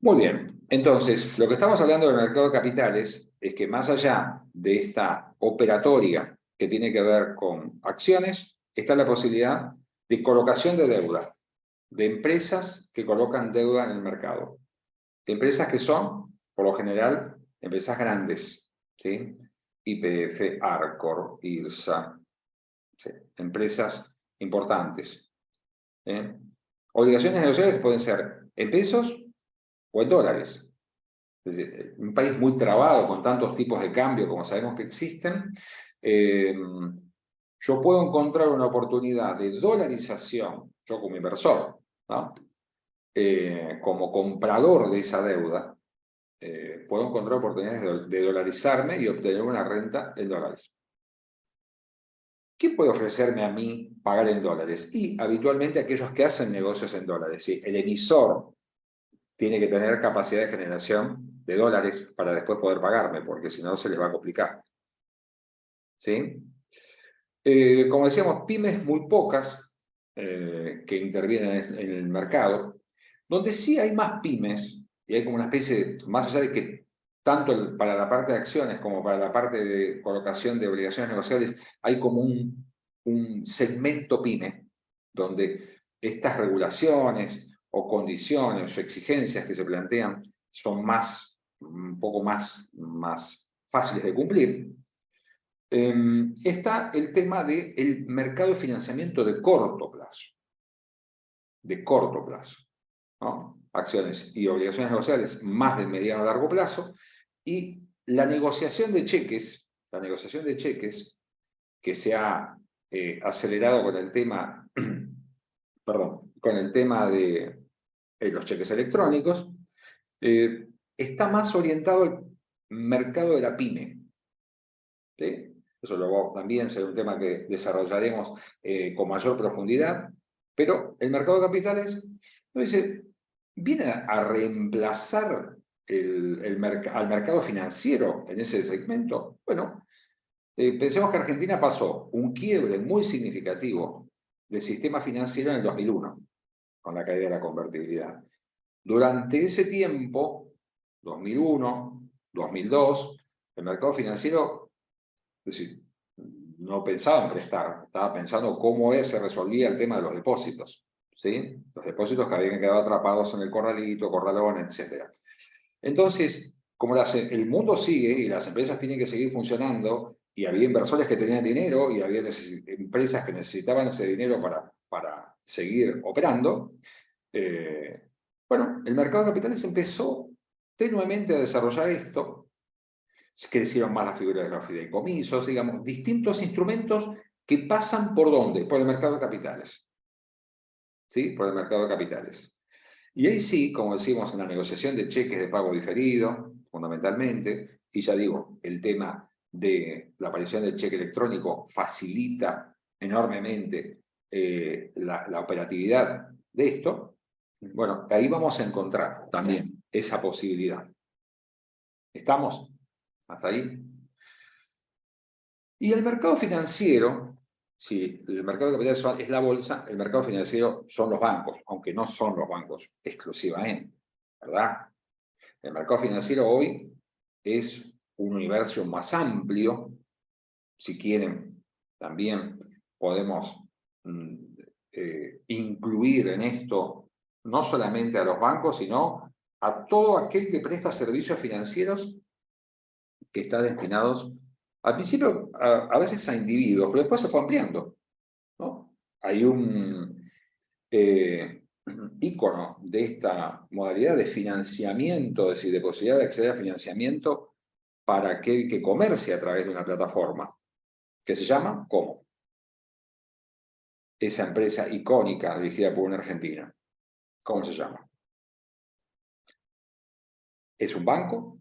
Muy bien, entonces, lo que estamos hablando del mercado de capitales es que más allá de esta operatoria que tiene que ver con acciones, está la posibilidad de colocación de deuda, de empresas que colocan deuda en el mercado. Empresas que son, por lo general, empresas grandes, ¿sí? YPF, Arcor, IRSA, ¿sí? Empresas importantes. ¿Eh? Obligaciones negociables pueden ser en pesos o en dólares. Es decir, un país muy trabado con tantos tipos de cambio como sabemos que existen, yo puedo encontrar una oportunidad de dolarización, yo como inversor, ¿no? Como comprador de esa deuda, puedo encontrar oportunidades de dolarizarme y obtener una renta en dólares. ¿Qué puede ofrecerme a mí pagar en dólares? Y habitualmente aquellos que hacen negocios en dólares. ¿Sí? El emisor tiene que tener capacidad de generación de dólares para después poder pagarme, porque si no se les va a complicar. ¿Sí? Como decíamos, pymes muy pocas que intervienen en el mercado, donde sí hay más pymes, y hay como una especie de, más allá de que tanto para la parte de acciones como para la parte de colocación de obligaciones negociables, hay como un segmento pyme, donde estas regulaciones o condiciones o exigencias que se plantean son más, un poco más fáciles de cumplir. Está el tema del mercado de financiamiento de corto plazo, ¿no? Acciones y obligaciones negociables más de mediano a largo plazo, y la negociación de cheques, que se ha acelerado con el tema, perdón, con el tema de los cheques electrónicos, está más orientado al mercado de la pyme, ¿sí? Eso luego también será un tema que desarrollaremos con mayor profundidad, pero el mercado de capitales, ¿no dice? Viene a reemplazar al mercado financiero en ese segmento. Bueno, pensemos que Argentina pasó un quiebre muy significativo del sistema financiero en el 2001, con la caída de la convertibilidad. Durante ese tiempo, 2001, 2002, el mercado financiero, es decir, no pensaba en prestar, estaba pensando cómo se resolvía el tema de los depósitos, ¿sí? Los depósitos que habían quedado atrapados en el corralito, corralón, etc. Entonces, como el mundo sigue y las empresas tienen que seguir funcionando, y había inversores que tenían dinero y había empresas que necesitaban ese dinero para seguir operando, bueno, el mercado de capitales empezó tenuemente a desarrollar esto. Crecieron más las figuras de los fideicomisos, digamos, distintos instrumentos que pasan por ¿dónde? Por el mercado de capitales. ¿Sí? Por el mercado de capitales. Y ahí sí, como decimos, en la negociación de cheques de pago diferido, fundamentalmente, y ya digo, el tema de la aparición del cheque electrónico facilita enormemente la operatividad de esto. Bueno, ahí vamos a encontrar también esa posibilidad. ¿Estamos? ¿Hasta ahí? Y el mercado financiero, si el mercado de capitales es la bolsa, el mercado financiero son los bancos, aunque no son los bancos exclusivamente, ¿verdad? El mercado financiero hoy es un universo más amplio. Si quieren, también podemos incluir en esto no solamente a los bancos, sino a todo aquel que presta servicios financieros que está destinados, al principio, a veces a individuos, pero después se fue ampliando, ¿no? Hay un ícono de esta modalidad de financiamiento, es decir, de posibilidad de acceder a financiamiento para aquel que comercia a través de una plataforma, que se llama ¿cómo? Esa empresa icónica dirigida por una argentina. ¿Cómo se llama? ¿Es un banco?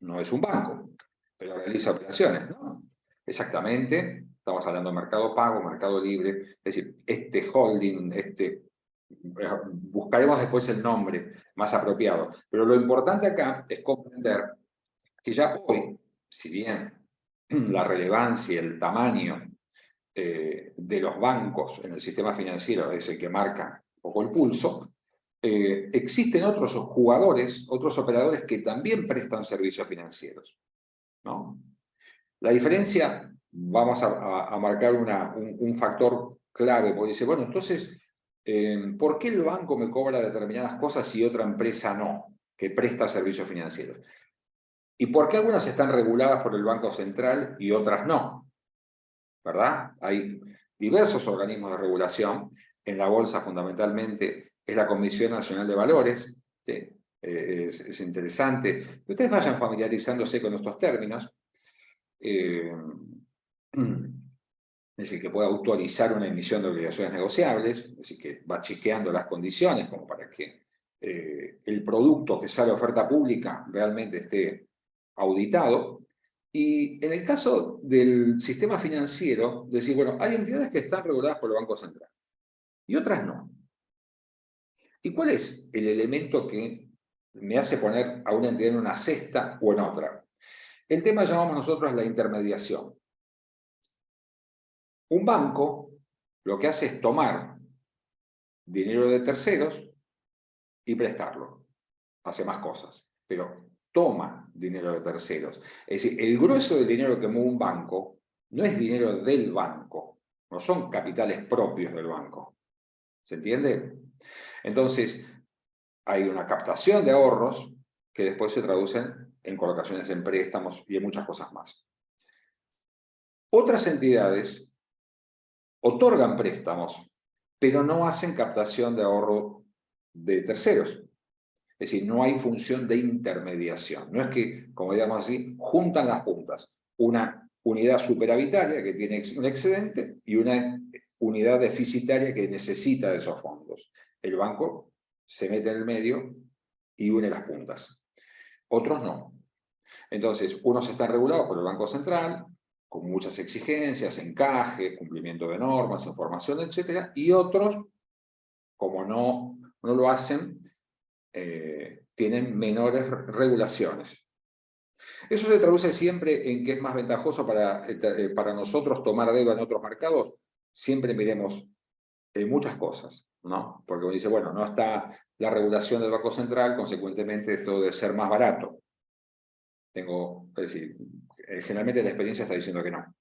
No es un banco, pero realiza operaciones, ¿no? Exactamente, estamos hablando de Mercado Pago, Mercado Libre, es decir, este holding, buscaremos después el nombre más apropiado, pero lo importante acá es comprender que ya hoy, si bien la relevancia y el tamaño de los bancos en el sistema financiero es el que marca un poco el pulso, existen otros jugadores, otros operadores que también prestan servicios financieros, ¿no? La diferencia, vamos a marcar un factor clave, porque dice, bueno, entonces, ¿por qué el banco me cobra determinadas cosas y otra empresa no, que presta servicios financieros? ¿Y por qué algunas están reguladas por el Banco Central y otras no? ¿Verdad? Hay diversos organismos de regulación. En la bolsa, fundamentalmente, es la Comisión Nacional de Valores. ¿Sí? Es interesante. Ustedes vayan familiarizándose con estos términos. Es decir, que puede autorizar una emisión de obligaciones negociables, es decir, que va chequeando las condiciones como para que el producto que sale a oferta pública realmente esté auditado. Y en el caso del sistema financiero, decir, bueno, hay entidades que están reguladas por el Banco Central y otras no. ¿Y cuál es el elemento que me hace poner a una entidad en una cesta o en otra? El tema llamamos nosotros la intermediación. Un banco lo que hace es tomar dinero de terceros y prestarlo. Hace más cosas, pero toma dinero de terceros. Es decir, el grueso del dinero que mueve un banco no es dinero del banco, no son capitales propios del banco. ¿Se entiende? Entonces, hay una captación de ahorros que después se traducen en colocaciones en préstamos y en muchas cosas más. Otras entidades otorgan préstamos, pero no hacen captación de ahorro de terceros. Es decir, no hay función de intermediación. No es que, como digamos así, juntan las puntas. Una unidad superavitaria que tiene un excedente y una unidad deficitaria que necesita de esos fondos. El banco se mete en el medio y une las puntas. Otros no. Entonces, unos están regulados por el Banco Central, con muchas exigencias, encaje, cumplimiento de normas, información, etc. Y otros, como no lo hacen, tienen menores regulaciones. Eso se traduce siempre en que es más ventajoso para nosotros tomar deuda en otros mercados. Siempre miremos muchas cosas, ¿no? Porque uno dice, bueno, no está la regulación del Banco Central, consecuentemente esto debe ser más barato. Es decir, generalmente la experiencia está diciendo que no.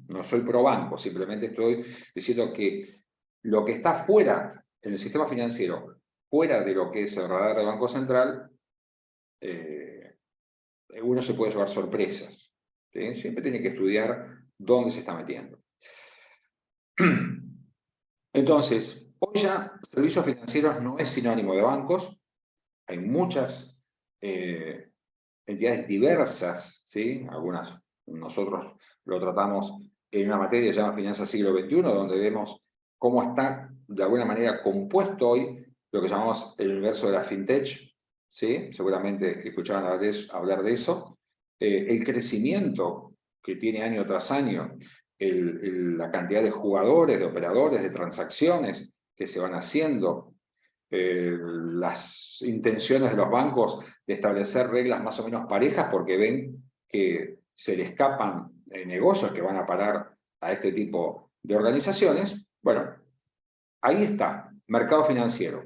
No soy pro banco, simplemente estoy diciendo que lo que está fuera, en el sistema financiero, fuera de lo que es el radar del Banco Central, uno se puede llevar sorpresas. ¿Sí? Siempre tiene que estudiar dónde se está metiendo. Entonces, hoy ya servicios financieros no es sinónimo de bancos. Hay muchas entidades diversas, ¿sí? Algunas nosotros lo tratamos en una materia que se llama Finanzas Siglo XXI, donde vemos cómo está de alguna manera compuesto hoy lo que llamamos el universo de la fintech, ¿sí? Seguramente escucharon hablar de eso. El crecimiento que tiene año tras año, la cantidad de jugadores, de operadores, de transacciones que se van haciendo, las intenciones de los bancos de establecer reglas más o menos parejas porque ven que se le escapan negocios que van a parar a este tipo de organizaciones. Bueno, ahí está, mercado financiero.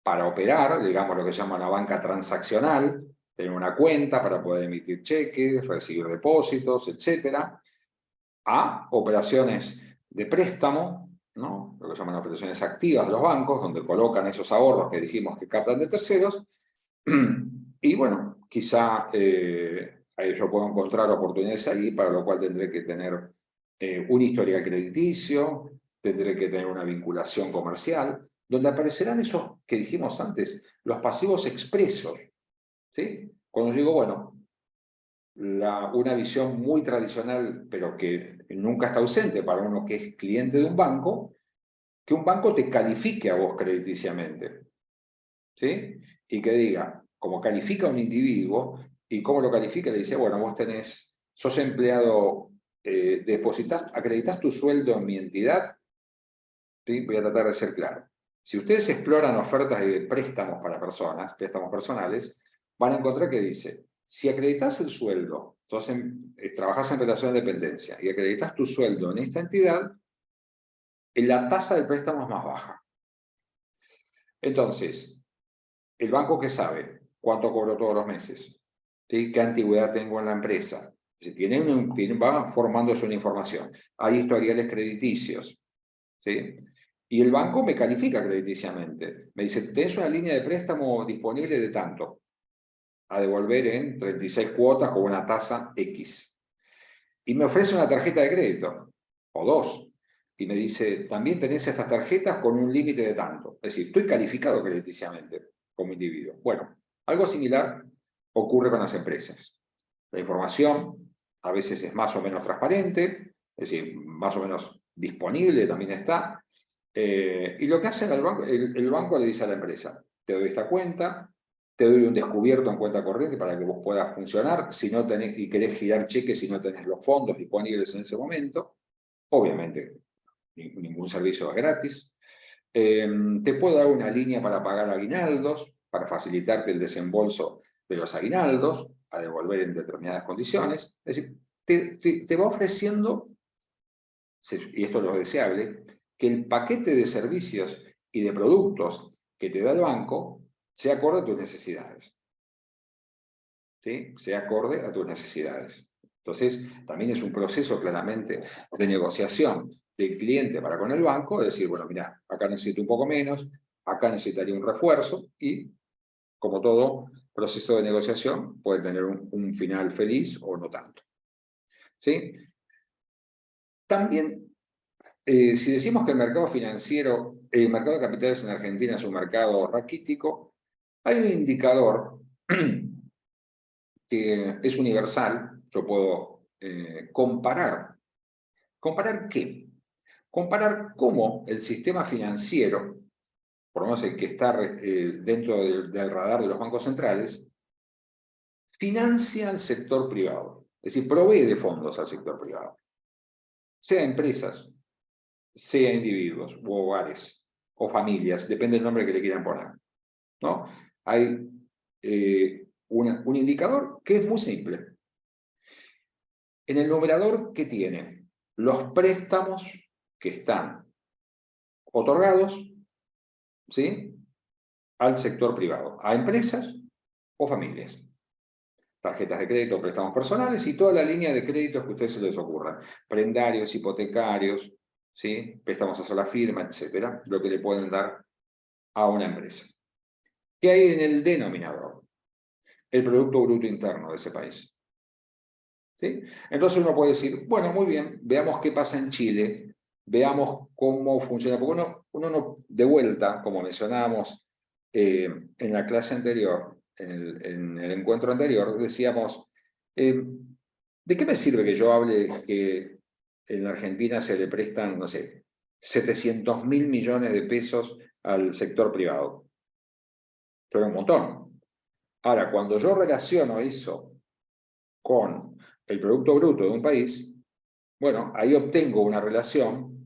Para operar, digamos lo que se llama la banca transaccional, tener una cuenta para poder emitir cheques, recibir depósitos, etcétera, a operaciones de préstamo, ¿no? Lo que se llaman operaciones activas de los bancos, donde colocan esos ahorros que dijimos que captan de terceros, y bueno, quizá yo puedo encontrar oportunidades ahí, para lo cual tendré que tener un historial crediticio, tendré que tener una vinculación comercial, donde aparecerán esos que dijimos antes, los pasivos expresos, ¿sí? Cuando digo, bueno, una visión muy tradicional, pero que nunca está ausente para uno que es cliente de un banco, que un banco te califique a vos crediticiamente, ¿sí? Y que diga, como califica a un individuo, y cómo lo califica, le dice, bueno, vos sos empleado, acreditas tu sueldo en mi entidad, ¿sí? Voy a tratar de ser claro. Si ustedes exploran ofertas de préstamos para personas, préstamos personales, van a encontrar que dice, si acreditas el sueldo, entonces trabajas en relación de dependencia, y acreditas tu sueldo en esta entidad, la tasa del préstamo es más baja. Entonces, el banco que sabe cuánto cobro todos los meses, ¿sí? ¿Qué antigüedad tengo en la empresa? Si va formándose una información. Hay historiales crediticios, ¿sí? Y el banco me califica crediticiamente. Me dice, tenés una línea de préstamo disponible de tanto, a devolver en 36 cuotas con una tasa X. Y me ofrece una tarjeta de crédito, o dos. Y me dice, también tenés estas tarjetas con un límite de tanto. Es decir, estoy calificado crediticiamente como individuo. Bueno, algo similar ocurre con las empresas. La información a veces es más o menos transparente, es decir, más o menos disponible también está. Y lo que hace el banco le dice a la empresa, te doy esta cuenta, te doy un descubierto en cuenta corriente para que vos puedas funcionar, si no tenés y querés girar cheques si no tenés los fondos disponibles en ese momento. Obviamente, ningún servicio es gratis. Te puedo dar una línea para pagar aguinaldos, para facilitarte el desembolso de los aguinaldos, a devolver en determinadas condiciones. Es decir, te va ofreciendo, y esto es lo deseable, que el paquete de servicios y de productos que te da el banco sea acorde a tus necesidades. ¿Sí? Sea acorde a tus necesidades. Entonces, también es un proceso claramente de negociación del cliente para con el banco, es decir, bueno, mira, acá necesito un poco menos, acá necesitaría un refuerzo, y como todo proceso de negociación puede tener un final feliz o no tanto. ¿Sí? También, si decimos que el mercado financiero, el mercado de capitales en Argentina es un mercado raquítico, hay un indicador que es universal. Yo puedo comparar. ¿Comparar qué? Comparar cómo el sistema financiero, por lo menos el que está dentro del radar de los bancos centrales, financia al sector privado. Es decir, provee de fondos al sector privado. Sea empresas, sea individuos, u hogares, o familias, depende del nombre que le quieran poner, ¿no? Hay un indicador que es muy simple. En el numerador, ¿qué tiene? Los préstamos que están otorgados, ¿sí?, al sector privado, a empresas o familias. Tarjetas de crédito, préstamos personales y toda la línea de créditos que a ustedes se les ocurra. Prendarios, hipotecarios, ¿sí?, préstamos a sola firma, etcétera, lo que le pueden dar a una empresa. ¿Qué hay en el denominador? El Producto Bruto Interno de ese país. ¿Sí? Entonces uno puede decir, bueno, muy bien, veamos qué pasa en Chile, veamos cómo funciona, porque uno no, de vuelta, como mencionábamos en la clase anterior, en el encuentro anterior, decíamos, ¿de qué me sirve que yo hable que en la Argentina se le prestan, no sé, 700.000 millones de pesos al sector privado? Fue un montón. Ahora, cuando yo relaciono eso con el Producto Bruto de un país, bueno, ahí obtengo una relación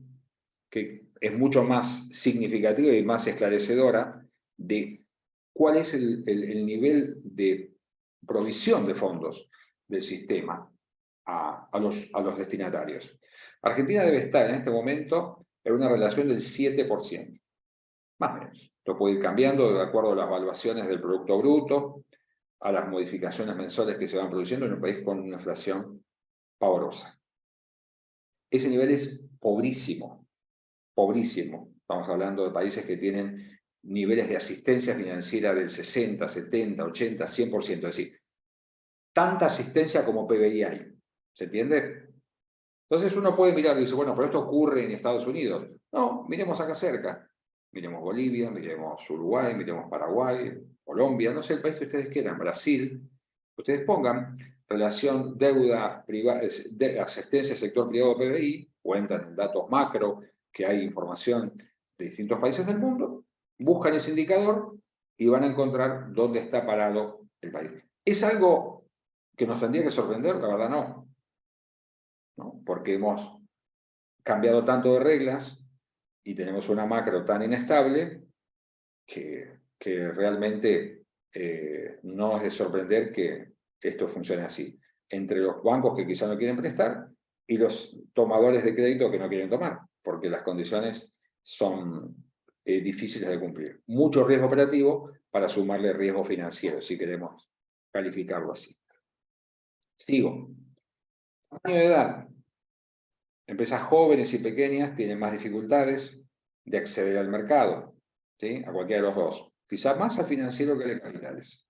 que es mucho más significativa y más esclarecedora de cuál es el nivel de provisión de fondos del sistema a los destinatarios. Argentina debe estar en este momento en una relación del 7%, más o menos. Esto puede ir cambiando de acuerdo a las evaluaciones del Producto Bruto, a las modificaciones mensuales que se van produciendo en un país con una inflación pavorosa. Ese nivel es pobrísimo, pobrísimo. Estamos hablando de países que tienen niveles de asistencia financiera del 60, 70, 80, 100%. Es decir, tanta asistencia como PBI hay. ¿Se entiende? Entonces uno puede mirar y dice, bueno, pero esto ocurre en Estados Unidos. No, miremos acá cerca. Miremos Bolivia, miremos Uruguay, miremos Paraguay, Colombia, no sé, el país que ustedes quieran, Brasil. Ustedes pongan relación deuda privada, de asistencia al sector privado PBI, cuentan en datos macro, que hay información de distintos países del mundo, buscan ese indicador y van a encontrar dónde está parado el país. ¿Es algo que nos tendría que sorprender? La verdad no, ¿no? Porque hemos cambiado tanto de reglas y tenemos una macro tan inestable que realmente no es de sorprender que esto funcione así. Entre los bancos que quizá no quieren prestar y los tomadores de crédito que no quieren tomar, porque las condiciones son difíciles de cumplir. Mucho riesgo operativo para sumarle riesgo financiero, si queremos calificarlo así. Sigo. Tamaño de edad. Empresas jóvenes y pequeñas tienen más dificultades de acceder al mercado, ¿sí? A cualquiera de los dos. Quizá más al financiero que al de capitales.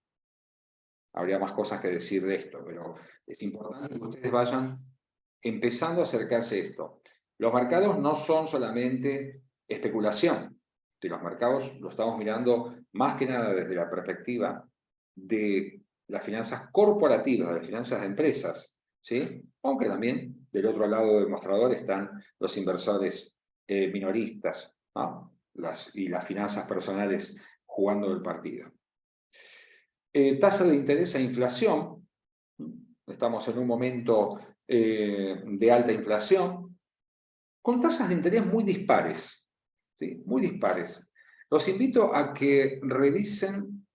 Habría más cosas que decir de esto, pero es importante que ustedes vayan empezando a acercarse a esto. Los mercados no son solamente especulación. Los mercados lo estamos mirando más que nada desde la perspectiva de las finanzas corporativas, de las finanzas de empresas, ¿sí? Aunque también del otro lado del mostrador están los inversores minoristas, ¿no? Y las finanzas personales jugando el partido. Tasa de interés e inflación. Estamos en un momento de alta inflación, con tasas de interés muy dispares, ¿sí? Muy dispares. Los invito a que revisen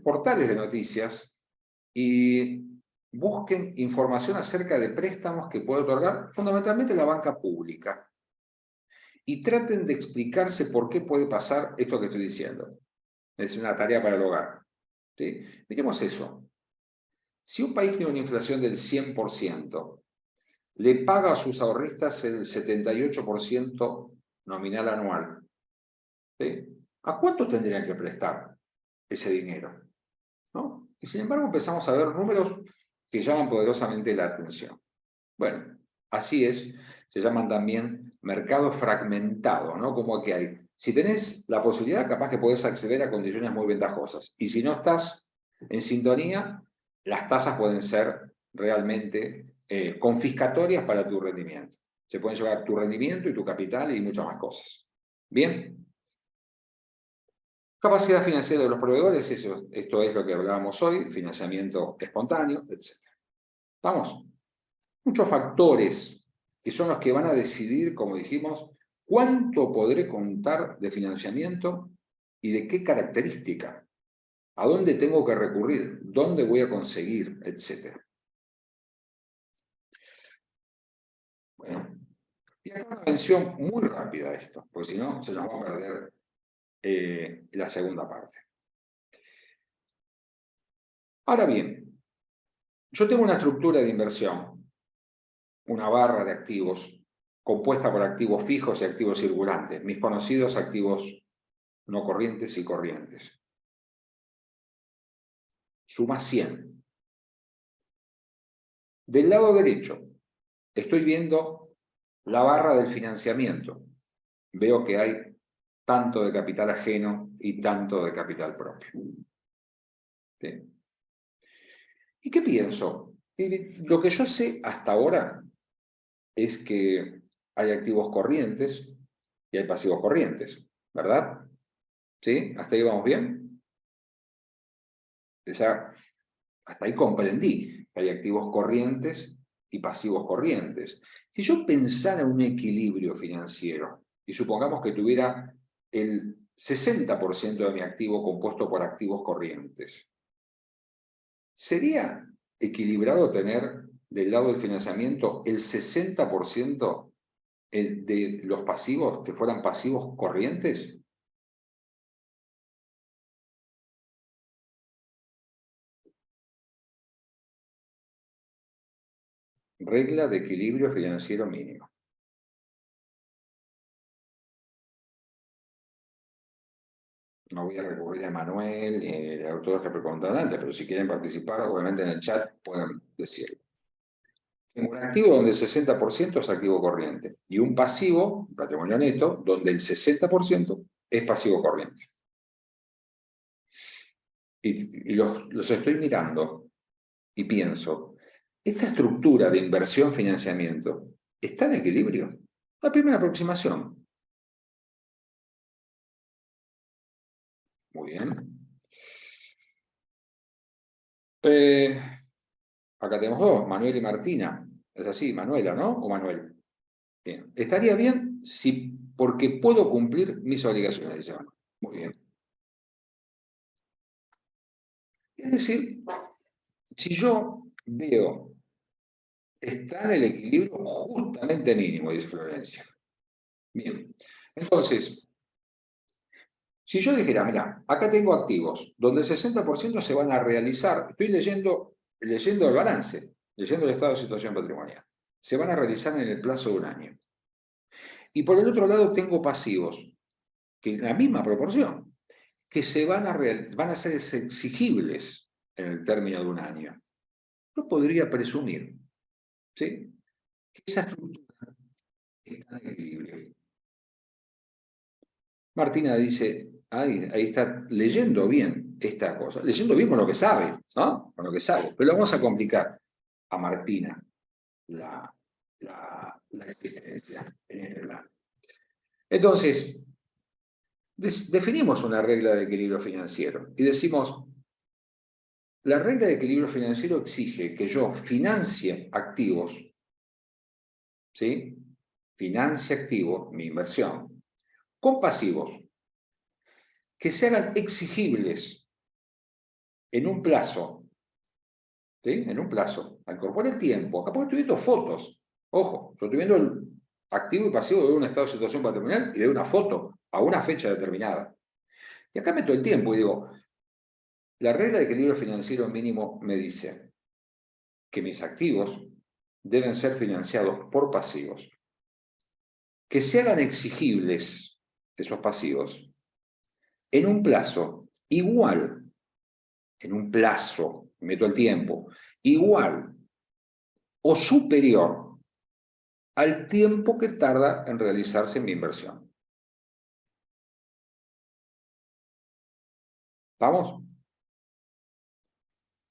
portales de noticias y busquen información acerca de préstamos que puede otorgar fundamentalmente la banca pública. Y traten de explicarse por qué puede pasar esto que estoy diciendo. Es una tarea para el hogar, ¿sí? Miremos eso. Si un país tiene una inflación del 100%, le paga a sus ahorristas el 78% nominal anual, ¿sí? ¿A cuánto tendrían que prestar ese dinero? ¿No? Y sin embargo empezamos a ver números que llaman poderosamente la atención. Bueno, así es, se llaman también mercado fragmentado, ¿no? Como que hay, si tenés la posibilidad, capaz que podés acceder a condiciones muy ventajosas. Y si no estás en sintonía, las tasas pueden ser realmente confiscatorias para tu rendimiento. Se pueden llevar tu rendimiento y tu capital y muchas más cosas. ¿Bien? Capacidad financiera de los proveedores, esto es lo que hablábamos hoy, financiamiento espontáneo, etc. Vamos. Muchos factores que son los que van a decidir, como dijimos, cuánto podré contar de financiamiento y de qué característica, a dónde tengo que recurrir, dónde voy a conseguir, etc. Bueno, y acá una mención muy rápida a esto, porque si no se nos va a perder la segunda parte. Ahora bien, yo tengo una estructura de inversión, una barra de activos, compuesta por activos fijos y activos circulantes, mis conocidos activos no corrientes y corrientes. Suma 100. Del lado derecho, estoy viendo la barra del financiamiento. Veo que hay tanto de capital ajeno y tanto de capital propio. ¿Sí? ¿Y qué pienso? Lo que yo sé hasta ahora es que hay activos corrientes y hay pasivos corrientes, ¿verdad? ¿Sí? ¿Hasta ahí vamos bien? Hasta ahí comprendí que hay activos corrientes y pasivos corrientes. Si yo pensara en un equilibrio financiero, y supongamos que tuviera el 60% de mi activo compuesto por activos corrientes, ¿sería equilibrado tener del lado del financiamiento el 60% de los pasivos que fueran pasivos corrientes? Regla de equilibrio financiero mínimo. No voy a recurrir a Manuel, el autor que preguntaron antes, pero si quieren participar, obviamente en el chat pueden decirlo. Tengo un activo donde el 60% es activo corriente y un pasivo, patrimonio neto, donde el 60% es pasivo corriente. Y los estoy mirando y pienso, ¿esta estructura de inversión-financiamiento está en equilibrio? La primera aproximación. Muy bien. Acá tenemos dos, Manuel y Martina. Es así, Manuela, ¿no? ¿O Manuel? Bien. Estaría bien si, porque puedo cumplir mis obligaciones, dice Manuel. Muy bien. Es decir, si yo veo está en el equilibrio justamente mínimo, dice Florencia. Bien. Entonces, Si yo dijera, mira, acá tengo activos, donde el 60% se van a realizar, estoy leyendo el balance, leyendo el estado de situación patrimonial, se van a realizar en el plazo de un año. Y por el otro lado tengo pasivos, que en la misma proporción, que van a ser exigibles en el término de un año. Yo podría presumir, ¿sí?, que esa estructura está en equilibrio. Martina dice, ahí está leyendo bien esta cosa, leyendo bien con lo que sabe, ¿no? Con lo que sabe. Pero vamos a complicar a Martina la existencia en este plano. Entonces, definimos una regla de equilibrio financiero y decimos, la regla de equilibrio financiero exige que yo financie activos, ¿sí? Financie activos, mi inversión, con pasivos, que se hagan exigibles en un plazo, ¿sí? En un plazo, incorpore el tiempo. Acá porque estoy viendo fotos. Ojo, yo estoy viendo el activo y pasivo de un estado de situación patrimonial y de una foto a una fecha determinada. Y acá meto el tiempo y digo, la regla de equilibrio financiero mínimo me dice que mis activos deben ser financiados por pasivos, que se hagan exigibles esos pasivos en un plazo igual, en un plazo, meto el tiempo, igual o superior al tiempo que tarda en realizarse mi inversión. ¿Vamos?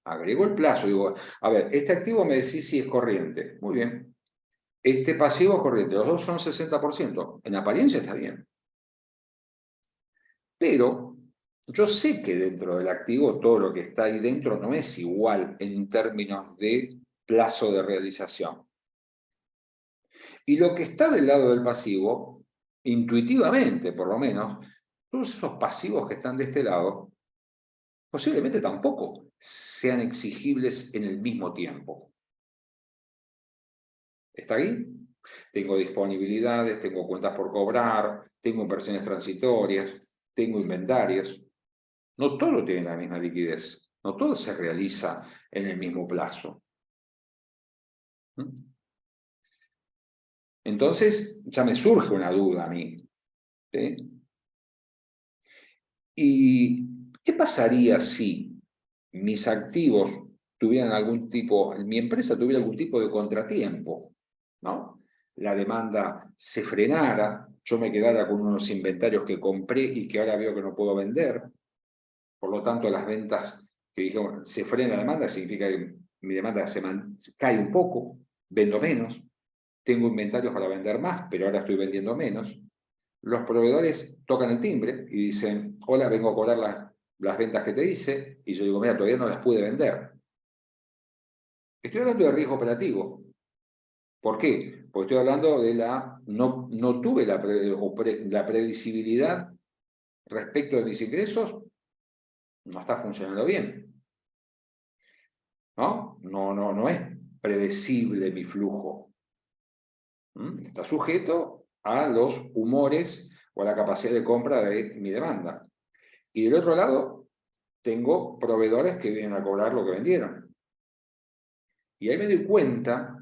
Agrego el plazo, digo, a ver, este activo me decís si es corriente. Muy bien. Este pasivo es corriente, los dos son 60%. En apariencia está bien. Pero yo sé que dentro del activo todo lo que está ahí dentro no es igual en términos de plazo de realización. Y lo que está del lado del pasivo, intuitivamente por lo menos, todos esos pasivos que están de este lado, posiblemente tampoco sean exigibles en el mismo tiempo. ¿Está ahí? Tengo disponibilidades, tengo cuentas por cobrar, tengo inversiones transitorias, tengo inventarios. No todo tiene la misma liquidez, no todo se realiza en el mismo plazo. Entonces, ya me surge una duda a mí, ¿sí? ¿Y qué pasaría si mis activos tuvieran algún tipo, mi empresa tuviera algún tipo de contratiempo, ¿no? La demanda se frenara, yo me quedara con unos inventarios que compré y que ahora veo que no puedo vender, por lo tanto las ventas que dijeron, se frena la demanda, significa que mi demanda cae un poco, vendo menos, tengo inventarios para vender más, pero ahora estoy vendiendo menos. Los proveedores tocan el timbre y dicen, hola, vengo a cobrar las ventas que te hice, y yo digo, mira, todavía no las pude vender. Estoy hablando de riesgo operativo. ¿Por qué? Porque estoy hablando de no tuve la previsibilidad respecto de mis ingresos, no está funcionando bien. No es predecible mi flujo. Está sujeto a los humores o a la capacidad de compra de mi demanda. Y del otro lado, tengo proveedores que vienen a cobrar lo que vendieron. Y ahí me doy cuenta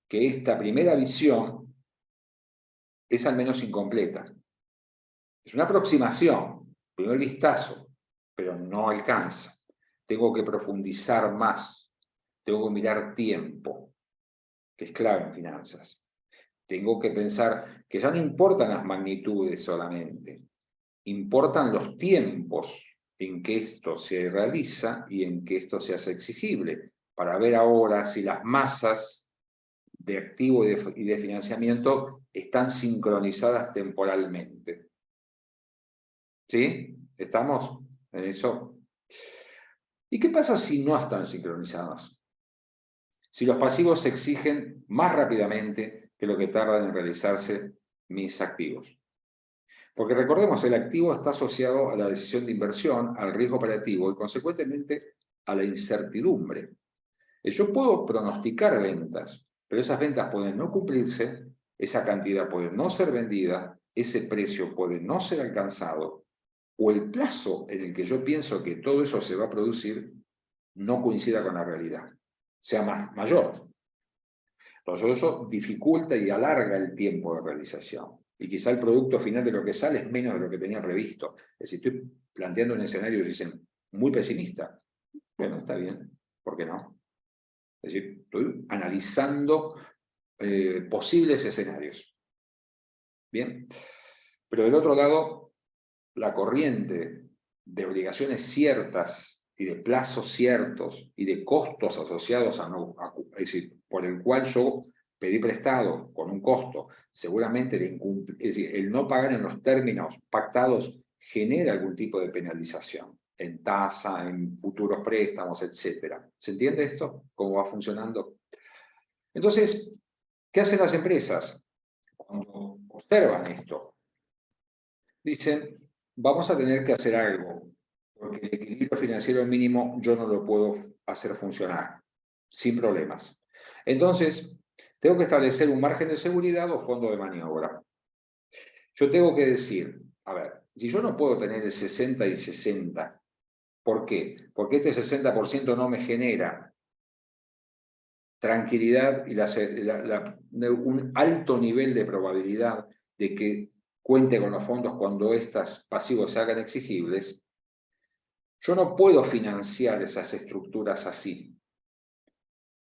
que esta primera visión es al menos incompleta. Es una aproximación, primer vistazo, pero no alcanza. Tengo que profundizar más, tengo que mirar tiempo, que es clave en finanzas. Tengo que pensar que ya no importan las magnitudes solamente, importan los tiempos en que esto se realiza y en que esto se hace exigible, para ver ahora si las masas de activo y de financiamiento están sincronizadas temporalmente. ¿Sí? ¿Estamos en eso? ¿Y qué pasa si no están sincronizadas? Si los pasivos se exigen más rápidamente que lo que tardan en realizarse mis activos. Porque recordemos, el activo está asociado a la decisión de inversión, al riesgo operativo y consecuentemente a la incertidumbre. Yo puedo pronosticar ventas, pero esas ventas pueden no cumplirse, esa cantidad puede no ser vendida, ese precio puede no ser alcanzado, o el plazo en el que yo pienso que todo eso se va a producir no coincida con la realidad, sea mayor. Entonces eso dificulta y alarga el tiempo de realización. Y quizá el producto final de lo que sale es menos de lo que tenía previsto. Es decir, estoy planteando un escenario, dicen, muy pesimista. Bueno, está bien, ¿por qué no? Es decir, estoy analizando posibles escenarios. Bien, pero del otro lado, la corriente de obligaciones ciertas y de plazos ciertos y de costos asociados es decir, por el cual yo pedí prestado con un costo, seguramente es decir, el no pagar en los términos pactados genera algún tipo de penalización en tasa, en futuros préstamos, etc. ¿Se entiende esto? ¿Cómo va funcionando? Entonces, ¿qué hacen las empresas cuando observan esto? Dicen, vamos a tener que hacer algo, porque el equilibrio financiero mínimo yo no lo puedo hacer funcionar sin problemas. Entonces, tengo que establecer un margen de seguridad o fondo de maniobra. Yo tengo que decir, a ver, si yo no puedo tener el 60 y 60, ¿por qué? Porque este 60% no me genera tranquilidad y un alto nivel de probabilidad de que cuente con los fondos cuando estos pasivos se hagan exigibles. Yo no puedo financiar esas estructuras así.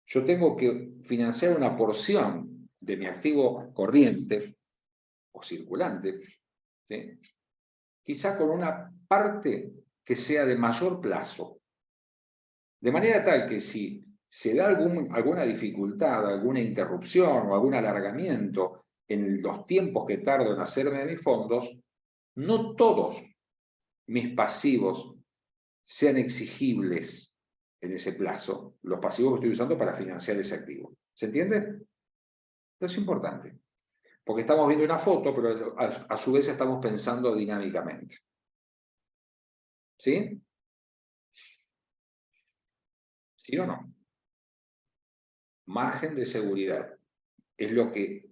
Yo tengo que financiar una porción de mi activo corriente o circulante, ¿sí? Quizá con una parte que sea de mayor plazo. De manera tal que si se da alguna dificultad, alguna interrupción o algún alargamiento en los tiempos que tardo en hacerme de mis fondos, no todos mis pasivos sean exigibles en ese plazo, los pasivos que estoy usando para financiar ese activo. ¿Se entiende? Esto es importante, porque estamos viendo una foto, pero a su vez estamos pensando dinámicamente. ¿Sí? ¿Sí o no? Margen de seguridad es lo que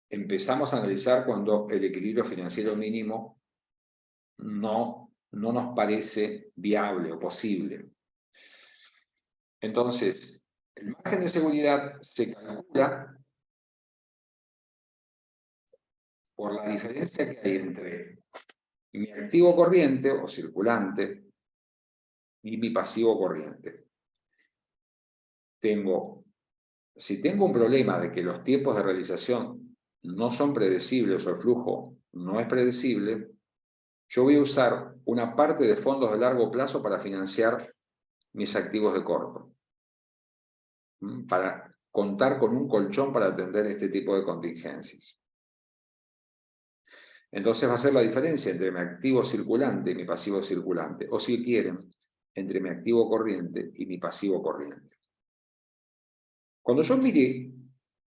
empezamos a analizar cuando el equilibrio financiero mínimo no nos parece viable o posible. Entonces, el margen de seguridad se calcula por la diferencia que hay entre mi activo corriente o circulante y mi pasivo corriente. Si tengo un problema de que los tiempos de realización no son predecibles o el flujo no es predecible, yo voy a usar una parte de fondos de largo plazo para financiar mis activos de corto, para contar con un colchón para atender este tipo de contingencias. Entonces va a ser la diferencia entre mi activo circulante y mi pasivo circulante, o si quieren, entre mi activo corriente y mi pasivo corriente. Cuando yo mire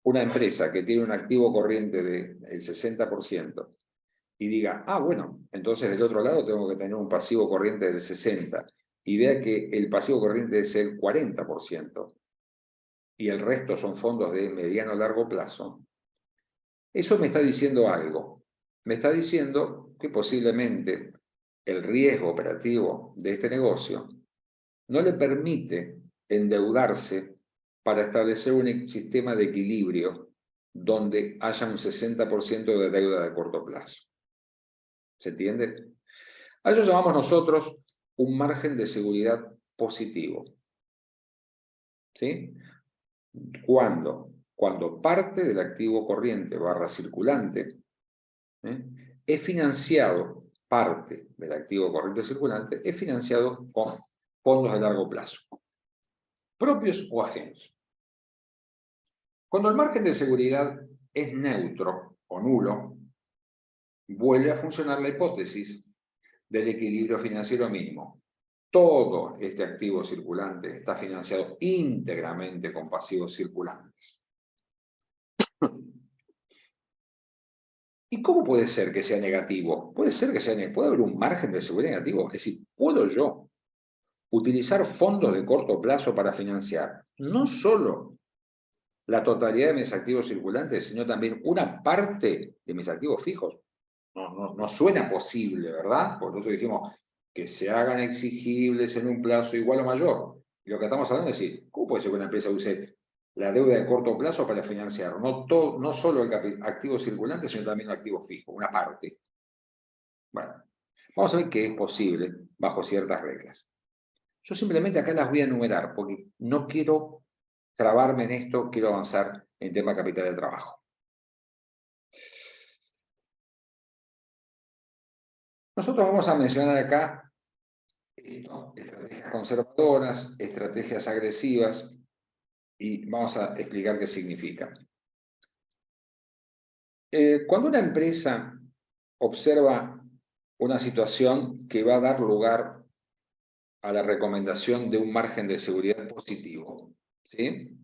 una empresa que tiene un activo corriente del 60% y diga, ah, bueno, entonces del otro lado tengo que tener un pasivo corriente del 60%, y vea que el pasivo corriente es el 40%, y el resto son fondos de mediano a largo plazo, eso me está diciendo algo. Me está diciendo que posiblemente el riesgo operativo de este negocio no le permite endeudarse para establecer un sistema de equilibrio donde haya un 60% de deuda de corto plazo. ¿Se entiende? A eso llamamos nosotros un margen de seguridad positivo. ¿Sí? Cuando parte del activo corriente / circulante es financiado, parte del activo corriente circulante es financiado con fondos de largo plazo, propios o ajenos. Cuando el margen de seguridad es neutro o nulo, vuelve a funcionar la hipótesis del equilibrio financiero mínimo. Todo este activo circulante está financiado íntegramente con pasivos circulantes. ¿Y cómo puede ser que sea negativo? Puede haber un margen de seguridad negativo. Es decir, ¿puedo yo utilizar fondos de corto plazo para financiar no solo la totalidad de mis activos circulantes, sino también una parte de mis activos fijos? no suena posible, ¿verdad? Por eso dijimos que se hagan exigibles en un plazo igual o mayor. Y lo que estamos hablando es decir, ¿cómo puede ser que una empresa use la deuda de corto plazo para financiar no solo el activo circulante, sino también el activo fijo, una parte? Bueno, vamos a ver que es posible bajo ciertas reglas. Yo simplemente acá las voy a enumerar, porque no quiero trabarme en esto, quiero avanzar en tema capital de trabajo. Nosotros vamos a mencionar acá esto, estrategias conservadoras, estrategias agresivas, y vamos a explicar qué significa. Cuando una empresa observa una situación que va a dar lugar a la recomendación de un margen de seguridad positivo, ¿sí?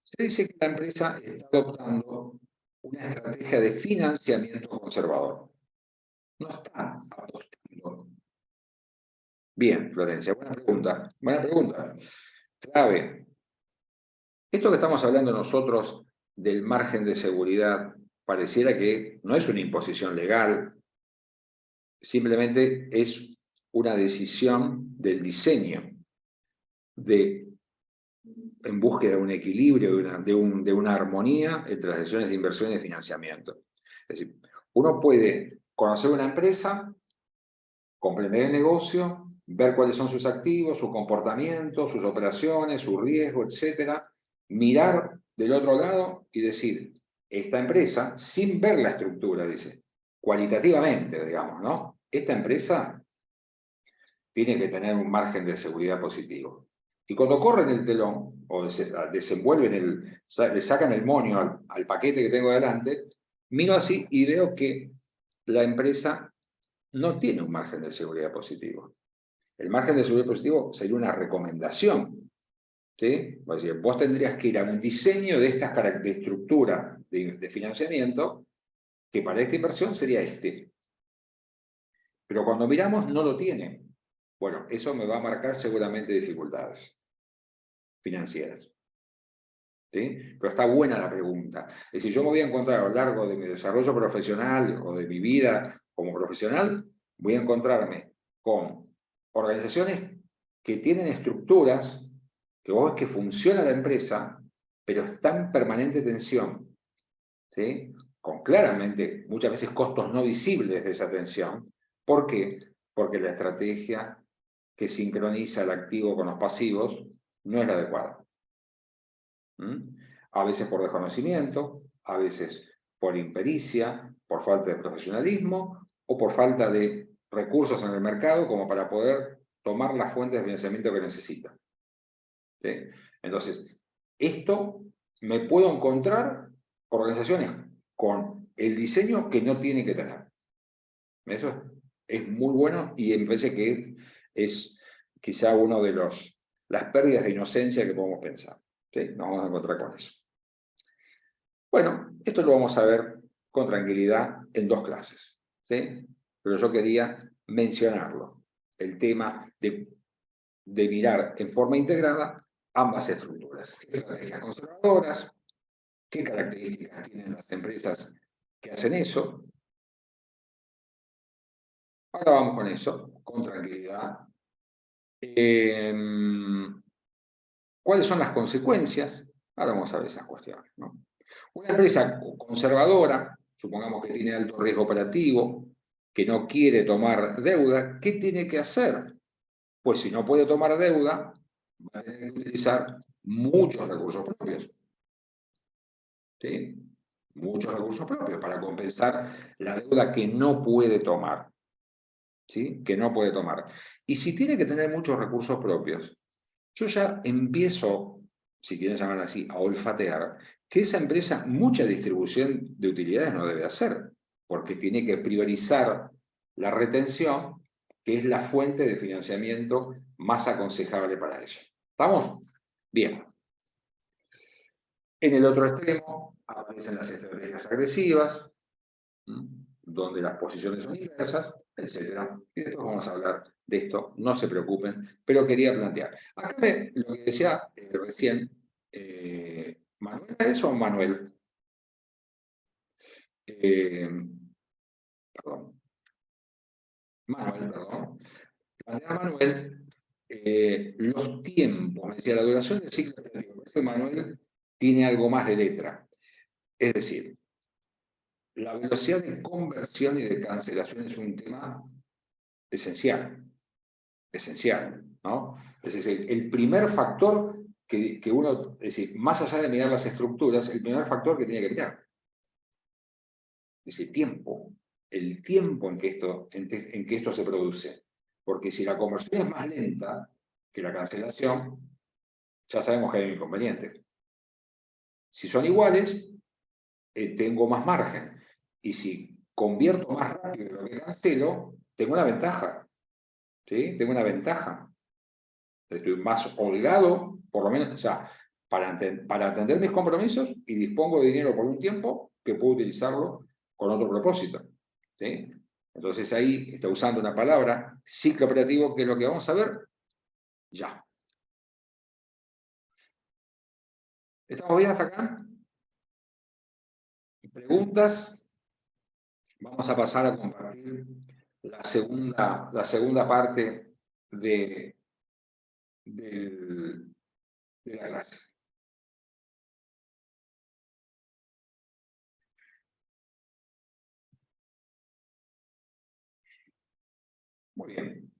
Se dice que la empresa está adoptando una estrategia de financiamiento conservador. No está apostando. Bien, Florencia, buena pregunta. Buena pregunta. Clave. Esto que estamos hablando nosotros del margen de seguridad pareciera que no es una imposición legal, simplemente es una decisión del diseño en búsqueda de un equilibrio, de una armonía entre las decisiones de inversión y de financiamiento. Es decir, uno puede conocer una empresa, comprender el negocio, ver cuáles son sus activos, su comportamiento, sus operaciones, su riesgo, etcétera, mirar del otro lado y decir, esta empresa, sin ver la estructura, dice, cualitativamente, digamos, ¿no? Esta empresa tiene que tener un margen de seguridad positivo. Y cuando corren el telón, o desenvuelven le sacan el moño al paquete que tengo delante, miro así y veo que la empresa no tiene un margen de seguridad positivo. El margen de seguridad positivo sería una recomendación, ¿sí? Es decir, vos tendrías que ir a un diseño de estas de estructura de financiamiento, que para esta inversión sería este. Pero cuando miramos, no lo tiene. Bueno, eso me va a marcar seguramente dificultades financieras. ¿Sí? Pero está buena la pregunta. Es decir, yo me voy a encontrar a lo largo de mi desarrollo profesional o de mi vida como profesional, voy a encontrarme con organizaciones que tienen estructuras, que vos ves que funciona la empresa, pero está en permanente tensión, ¿sí? Con claramente muchas veces costos no visibles de esa tensión. ¿Por qué? Porque la estrategia que sincroniza el activo con los pasivos no es la adecuada. A veces por desconocimiento, a veces por impericia, por falta de profesionalismo o por falta de recursos en el mercado como para poder tomar las fuentes de financiamiento que necesita. ¿Sí? Entonces, esto me puedo encontrar organizaciones con el diseño que no tiene que tener. Eso es muy bueno y me parece que es quizá uno de las pérdidas de inocencia que podemos pensar. ¿Sí? Nos vamos a encontrar con eso. Bueno, esto lo vamos a ver con tranquilidad en dos clases, ¿sí? Pero yo quería mencionarlo, el tema de mirar en forma integrada ambas estructuras. ¿Qué estrategias conservadoras? ¿Qué características tienen las empresas que hacen eso? Ahora vamos con eso, con tranquilidad. ¿Cuáles son las consecuencias? Ahora vamos a ver esas cuestiones, ¿no? Una empresa conservadora, supongamos que tiene alto riesgo operativo, que no quiere tomar deuda, ¿qué tiene que hacer? Pues si no puede tomar deuda, va a tener que utilizar muchos recursos propios. ¿Sí? Muchos recursos propios para compensar la deuda que no puede tomar. ¿Sí? Que no puede tomar. Y si tiene que tener muchos recursos propios, yo ya empiezo, si quieren llamar así, a olfatear, que esa empresa mucha distribución de utilidades no debe hacer, porque tiene que priorizar la retención, que es la fuente de financiamiento más aconsejable para ella. ¿Estamos? Bien. En el otro extremo aparecen las estrategias agresivas, donde las posiciones son inversas, etc. Y después vamos a hablar de esto, no se preocupen, pero quería plantear. Acá lo que decía recién, ¿Manuel es o Manuel? Perdón. Manuel, perdón, plantea Manuel los tiempos, me decía, la duración del ciclo operativo. Por eso Manuel tiene algo más de letra. Es decir, la velocidad de conversión y de cancelación es un tema esencial, esencial, ¿no? Es decir, el primer factor que uno, es decir, más allá de mirar las estructuras, el primer factor que tiene que mirar es el tiempo, en que esto se produce. Porque si la conversión es más lenta que la cancelación, ya sabemos que hay un inconveniente. Si son iguales, tengo más margen. Y si convierto más rápido de lo que cancelo, tengo una ventaja. ¿Sí? Tengo una ventaja. Estoy más holgado, por lo menos, o sea, para atender mis compromisos y dispongo de dinero por un tiempo que puedo utilizarlo con otro propósito. ¿Sí? Entonces ahí está usando una palabra, ciclo operativo, que es lo que vamos a ver ya. ¿Estamos bien hasta acá? ¿Preguntas? Vamos a pasar a compartir la segunda parte de, de la clase. Muy bien.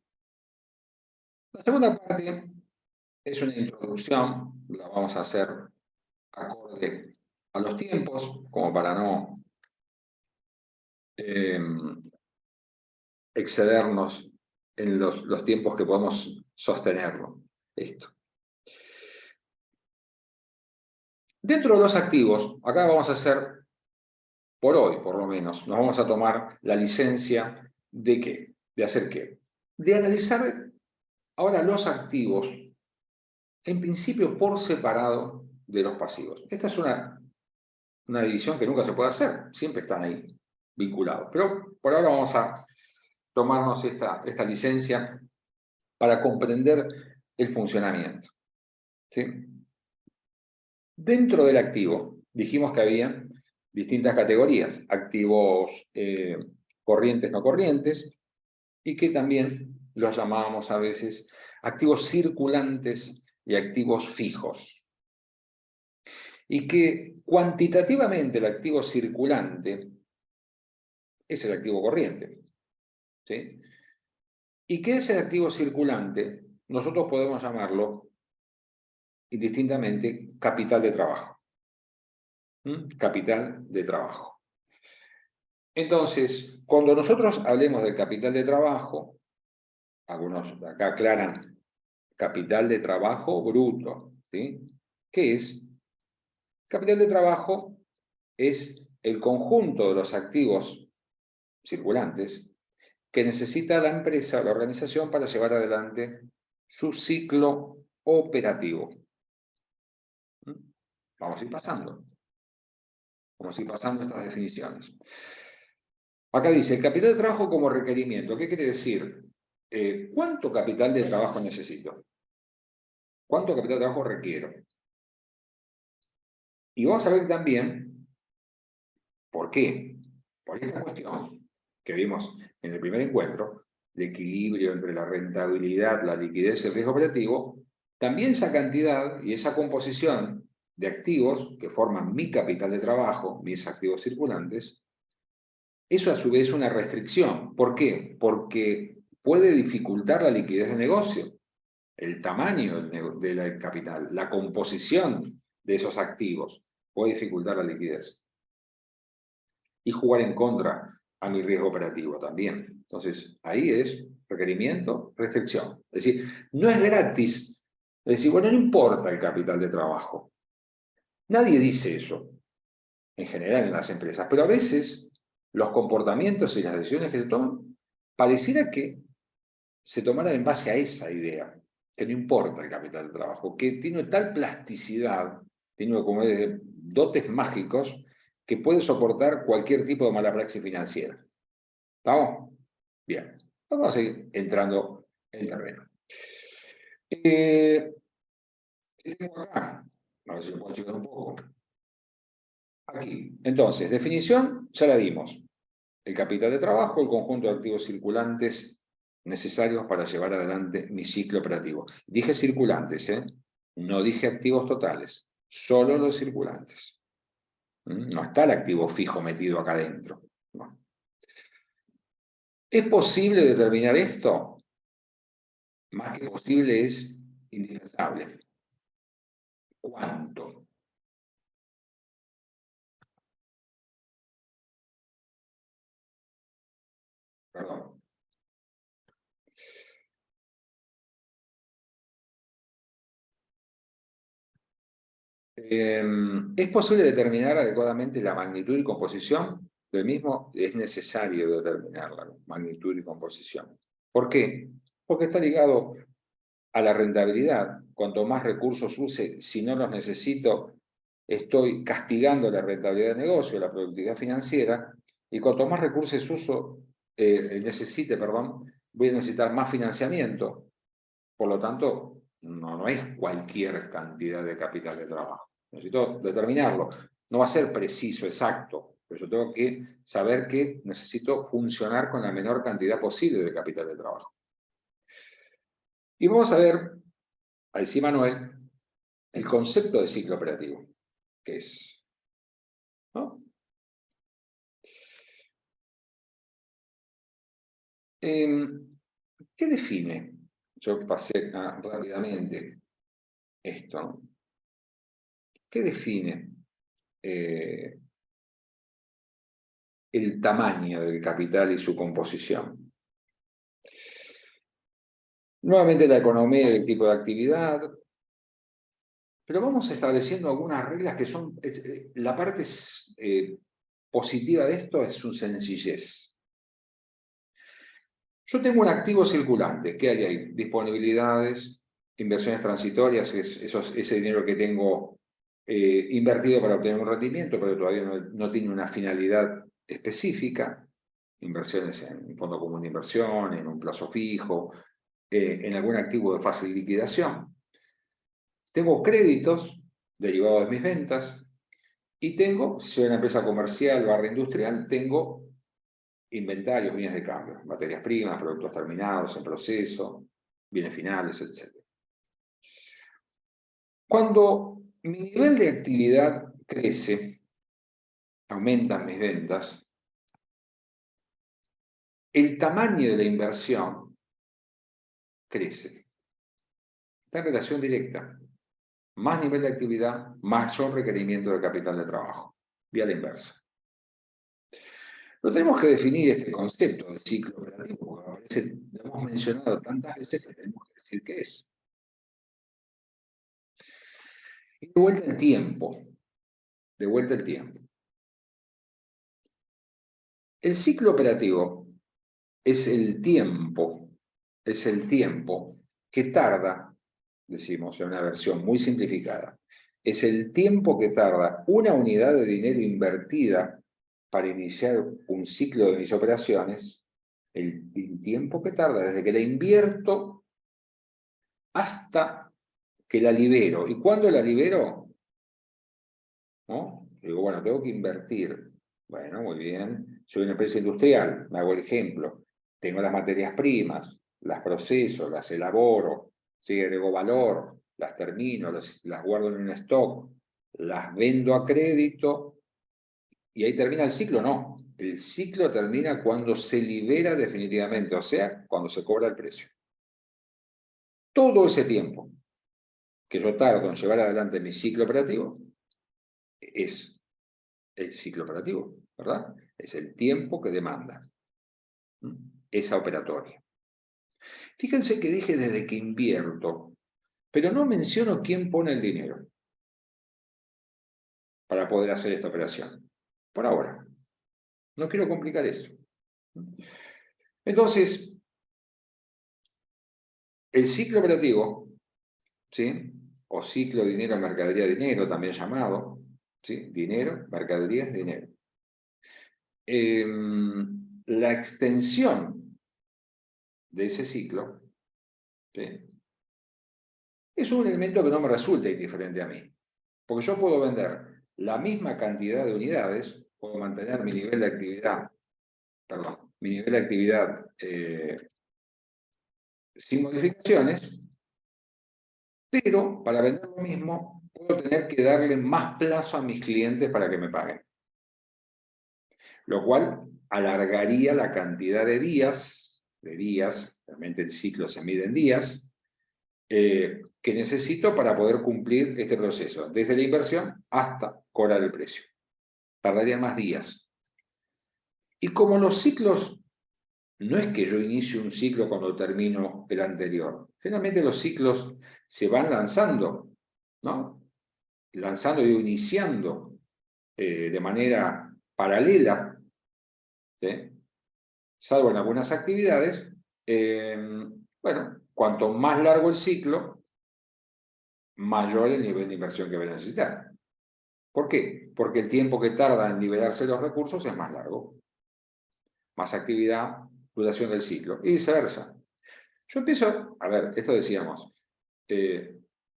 La segunda parte es una introducción, la vamos a hacer acorde a los tiempos, como para no eh, excedernos en los tiempos que podemos sostenerlo. Esto. Dentro de los activos, acá vamos a hacer, por hoy por lo menos, nos vamos a tomar la licencia de ¿qué? ¿De hacer qué? De analizar ahora los activos, en principio por separado de los pasivos. Esta es una división que nunca se puede hacer, siempre están ahí vinculados. Pero por ahora vamos a tomarnos esta licencia para comprender el funcionamiento. ¿Sí? Dentro del activo, dijimos que había distintas categorías, activos corrientes, no corrientes, y que también los llamábamos a veces activos circulantes y activos fijos. Y que cuantitativamente el activo circulante es el activo corriente. ¿Sí? ¿Y qué es el activo circulante? Nosotros podemos llamarlo indistintamente capital de trabajo. Capital de trabajo. Entonces, cuando nosotros hablemos del capital de trabajo, algunos acá aclaran capital de trabajo bruto, ¿sí? ¿Qué es? Capital de trabajo es el conjunto de los activos circulantes que necesita la empresa o la organización para llevar adelante su ciclo operativo. Vamos a ir pasando. Vamos a ir pasando estas definiciones. Acá dice, capital de trabajo como requerimiento. ¿Qué quiere decir? ¿Cuánto capital de trabajo necesito? ¿Cuánto capital de trabajo requiero? Y vamos a ver también por qué. Por esta cuestión que vimos en el primer encuentro, de equilibrio entre la rentabilidad, la liquidez y el riesgo operativo, también esa cantidad y esa composición de activos que forman mi capital de trabajo, mis activos circulantes, eso a su vez es una restricción. ¿Por qué? Porque puede dificultar la liquidez del negocio, el tamaño del capital, la composición de esos activos puede dificultar la liquidez. Y jugar en contra a mi riesgo operativo también. Entonces, ahí es requerimiento, restricción. Es decir, no es gratis. Es decir, bueno, no importa el capital de trabajo. Nadie dice eso, en general en las empresas, pero a veces los comportamientos y las decisiones que se toman, pareciera que se tomaran en base a esa idea, que no importa el capital de trabajo, que tiene tal plasticidad, tiene como dotes mágicos, que puede soportar cualquier tipo de mala praxis financiera. ¿Estamos? Bien. Vamos a seguir entrando en terreno. Tengo acá, a ver si lo puedo checar un poco. Aquí. Entonces, definición, ya la dimos. el capital de trabajo, el conjunto de activos circulantes necesarios para llevar adelante mi ciclo operativo. Dije circulantes, no dije activos totales, solo los circulantes. No está el activo fijo metido acá adentro. No. ¿Es posible determinar esto? Más que posible es indispensable. ¿Cuánto? Perdón. ¿Es posible determinar adecuadamente la magnitud y composición del mismo? Es necesario determinar la magnitud y composición. ¿Por qué? Porque está ligado a la rentabilidad. Cuanto más recursos use, si no los necesito, estoy castigando la rentabilidad del negocio, la productividad financiera, y cuanto más recursos necesite, voy a necesitar más financiamiento. Por lo tanto, no es cualquier cantidad de capital de trabajo. Necesito determinarlo. No va a ser preciso, exacto, pero yo tengo que saber que necesito funcionar con la menor cantidad posible de capital de trabajo. Y vamos a ver, ahí sí, Manuel, el concepto de ciclo operativo, que es, ¿no? ¿Qué define? Yo pasé rápidamente esto, ¿no? ¿Qué define el tamaño del capital y su composición? Nuevamente la economía y el tipo de actividad, pero vamos estableciendo algunas reglas que son, la parte positiva de esto es su sencillez. Yo tengo un activo circulante, ¿qué hay ahí? Disponibilidades, inversiones transitorias, ese dinero que tengo invertido para obtener un rendimiento, pero todavía no tiene una finalidad específica, inversiones en un fondo común de inversión, en un plazo fijo, en algún activo de fácil liquidación. Tengo créditos derivados de mis ventas y tengo, si soy una empresa comercial barra industrial, tengo inventarios, bienes de cambio, materias primas, productos terminados en proceso, bienes finales, etc. Cuando mi nivel de actividad crece, aumentan mis ventas, el tamaño de la inversión crece. Está en relación directa. Más nivel de actividad, mayor requerimiento de capital de trabajo. Vía la inversa. Pero tenemos que definir este concepto de ciclo operativo, porque lo hemos mencionado tantas veces que tenemos que decir qué es. Y de vuelta el tiempo. De vuelta el tiempo. El ciclo operativo es el tiempo que tarda, decimos en una versión muy simplificada, es el tiempo que tarda una unidad de dinero invertida para iniciar un ciclo de mis operaciones, el tiempo que tarda desde que la invierto hasta que la libero. ¿Y cuándo la libero? ¿No? Digo, bueno, tengo que invertir. Bueno, muy bien. Soy una empresa industrial, me hago el ejemplo. Tengo las materias primas, las proceso, las elaboro, ¿sí? Agrego valor, las termino, las guardo en un stock, las vendo a crédito y ahí termina el ciclo. No, el ciclo termina cuando se libera definitivamente, o sea, cuando se cobra el precio. Todo ese tiempo que yo tardo en llevar adelante mi ciclo operativo es el ciclo operativo, ¿verdad? Es el tiempo que demanda esa operatoria. Fíjense que dije desde que invierto, pero no menciono quién pone el dinero para poder hacer esta operación. Por ahora. No quiero complicar eso. Entonces, el ciclo operativo, ¿sí? O ciclo dinero, mercadería, dinero, también llamado, ¿sí? Dinero, mercaderías, dinero. La extensión de ese ciclo, ¿sí? Es un elemento que no me resulta indiferente a mí. Porque yo puedo vender la misma cantidad de unidades, puedo mantener mi nivel de actividad mi nivel de actividad sin modificaciones, pero para vender lo mismo, puedo tener que darle más plazo a mis clientes para que me paguen. Lo cual alargaría la cantidad de días, realmente el ciclo se mide en días, que necesito para poder cumplir este proceso, desde la inversión hasta cobrar el precio. Tardaría más días. Y como los ciclos, no es que yo inicie un ciclo cuando termino el anterior. Generalmente los ciclos se van lanzando, ¿no? Lanzando y iniciando de manera paralela, ¿sí? Salvo en algunas actividades. Bueno, cuanto más largo el ciclo, mayor el nivel de inversión que voy a necesitar. ¿Por qué? Porque el tiempo que tarda en nivelarse los recursos es más largo. Más actividad, duración del ciclo, y viceversa. Yo empiezo, a ver, esto decíamos,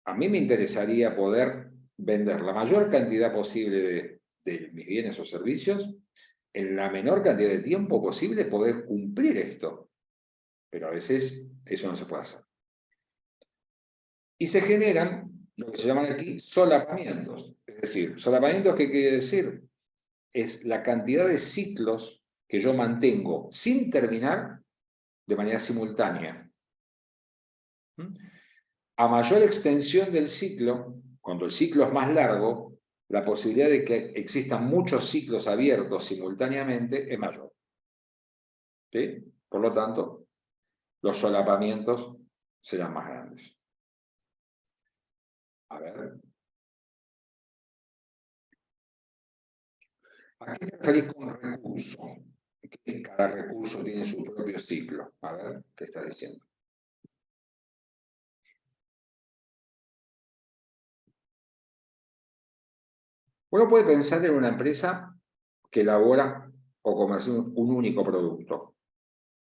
a mí me interesaría poder vender la mayor cantidad posible de mis bienes o servicios en la menor cantidad de tiempo posible, poder cumplir esto. Pero a veces eso no se puede hacer. Y se generan lo que se llaman aquí solapamientos. Es decir, solapamientos, ¿qué quiere decir? Es la cantidad de ciclos que yo mantengo sin terminar de manera simultánea. A mayor extensión del ciclo, cuando el ciclo es más largo, la posibilidad de que existan muchos ciclos abiertos simultáneamente es mayor. ¿Sí? Por lo tanto, los solapamientos serán más grandes. A ver. ¿A qué te referís con recurso? Que cada recurso tiene su propio ciclo. A ver, ¿qué está diciendo? Uno puede pensar en una empresa que elabora o comercia un único producto,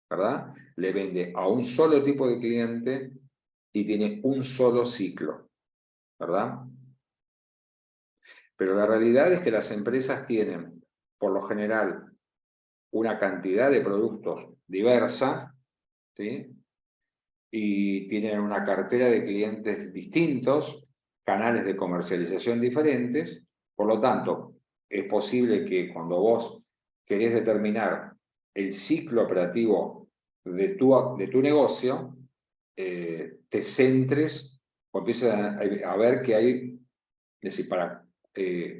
¿verdad? Le vende a un solo tipo de cliente y tiene un solo ciclo, ¿verdad? Pero la realidad es que las empresas tienen, por lo general, una cantidad de productos diversa, ¿sí? Y tienen una cartera de clientes distintos, canales de comercialización diferentes. Por lo tanto, es posible que cuando vos querés determinar el ciclo operativo de tu negocio, te centres o empieces a ver que hay, es decir, para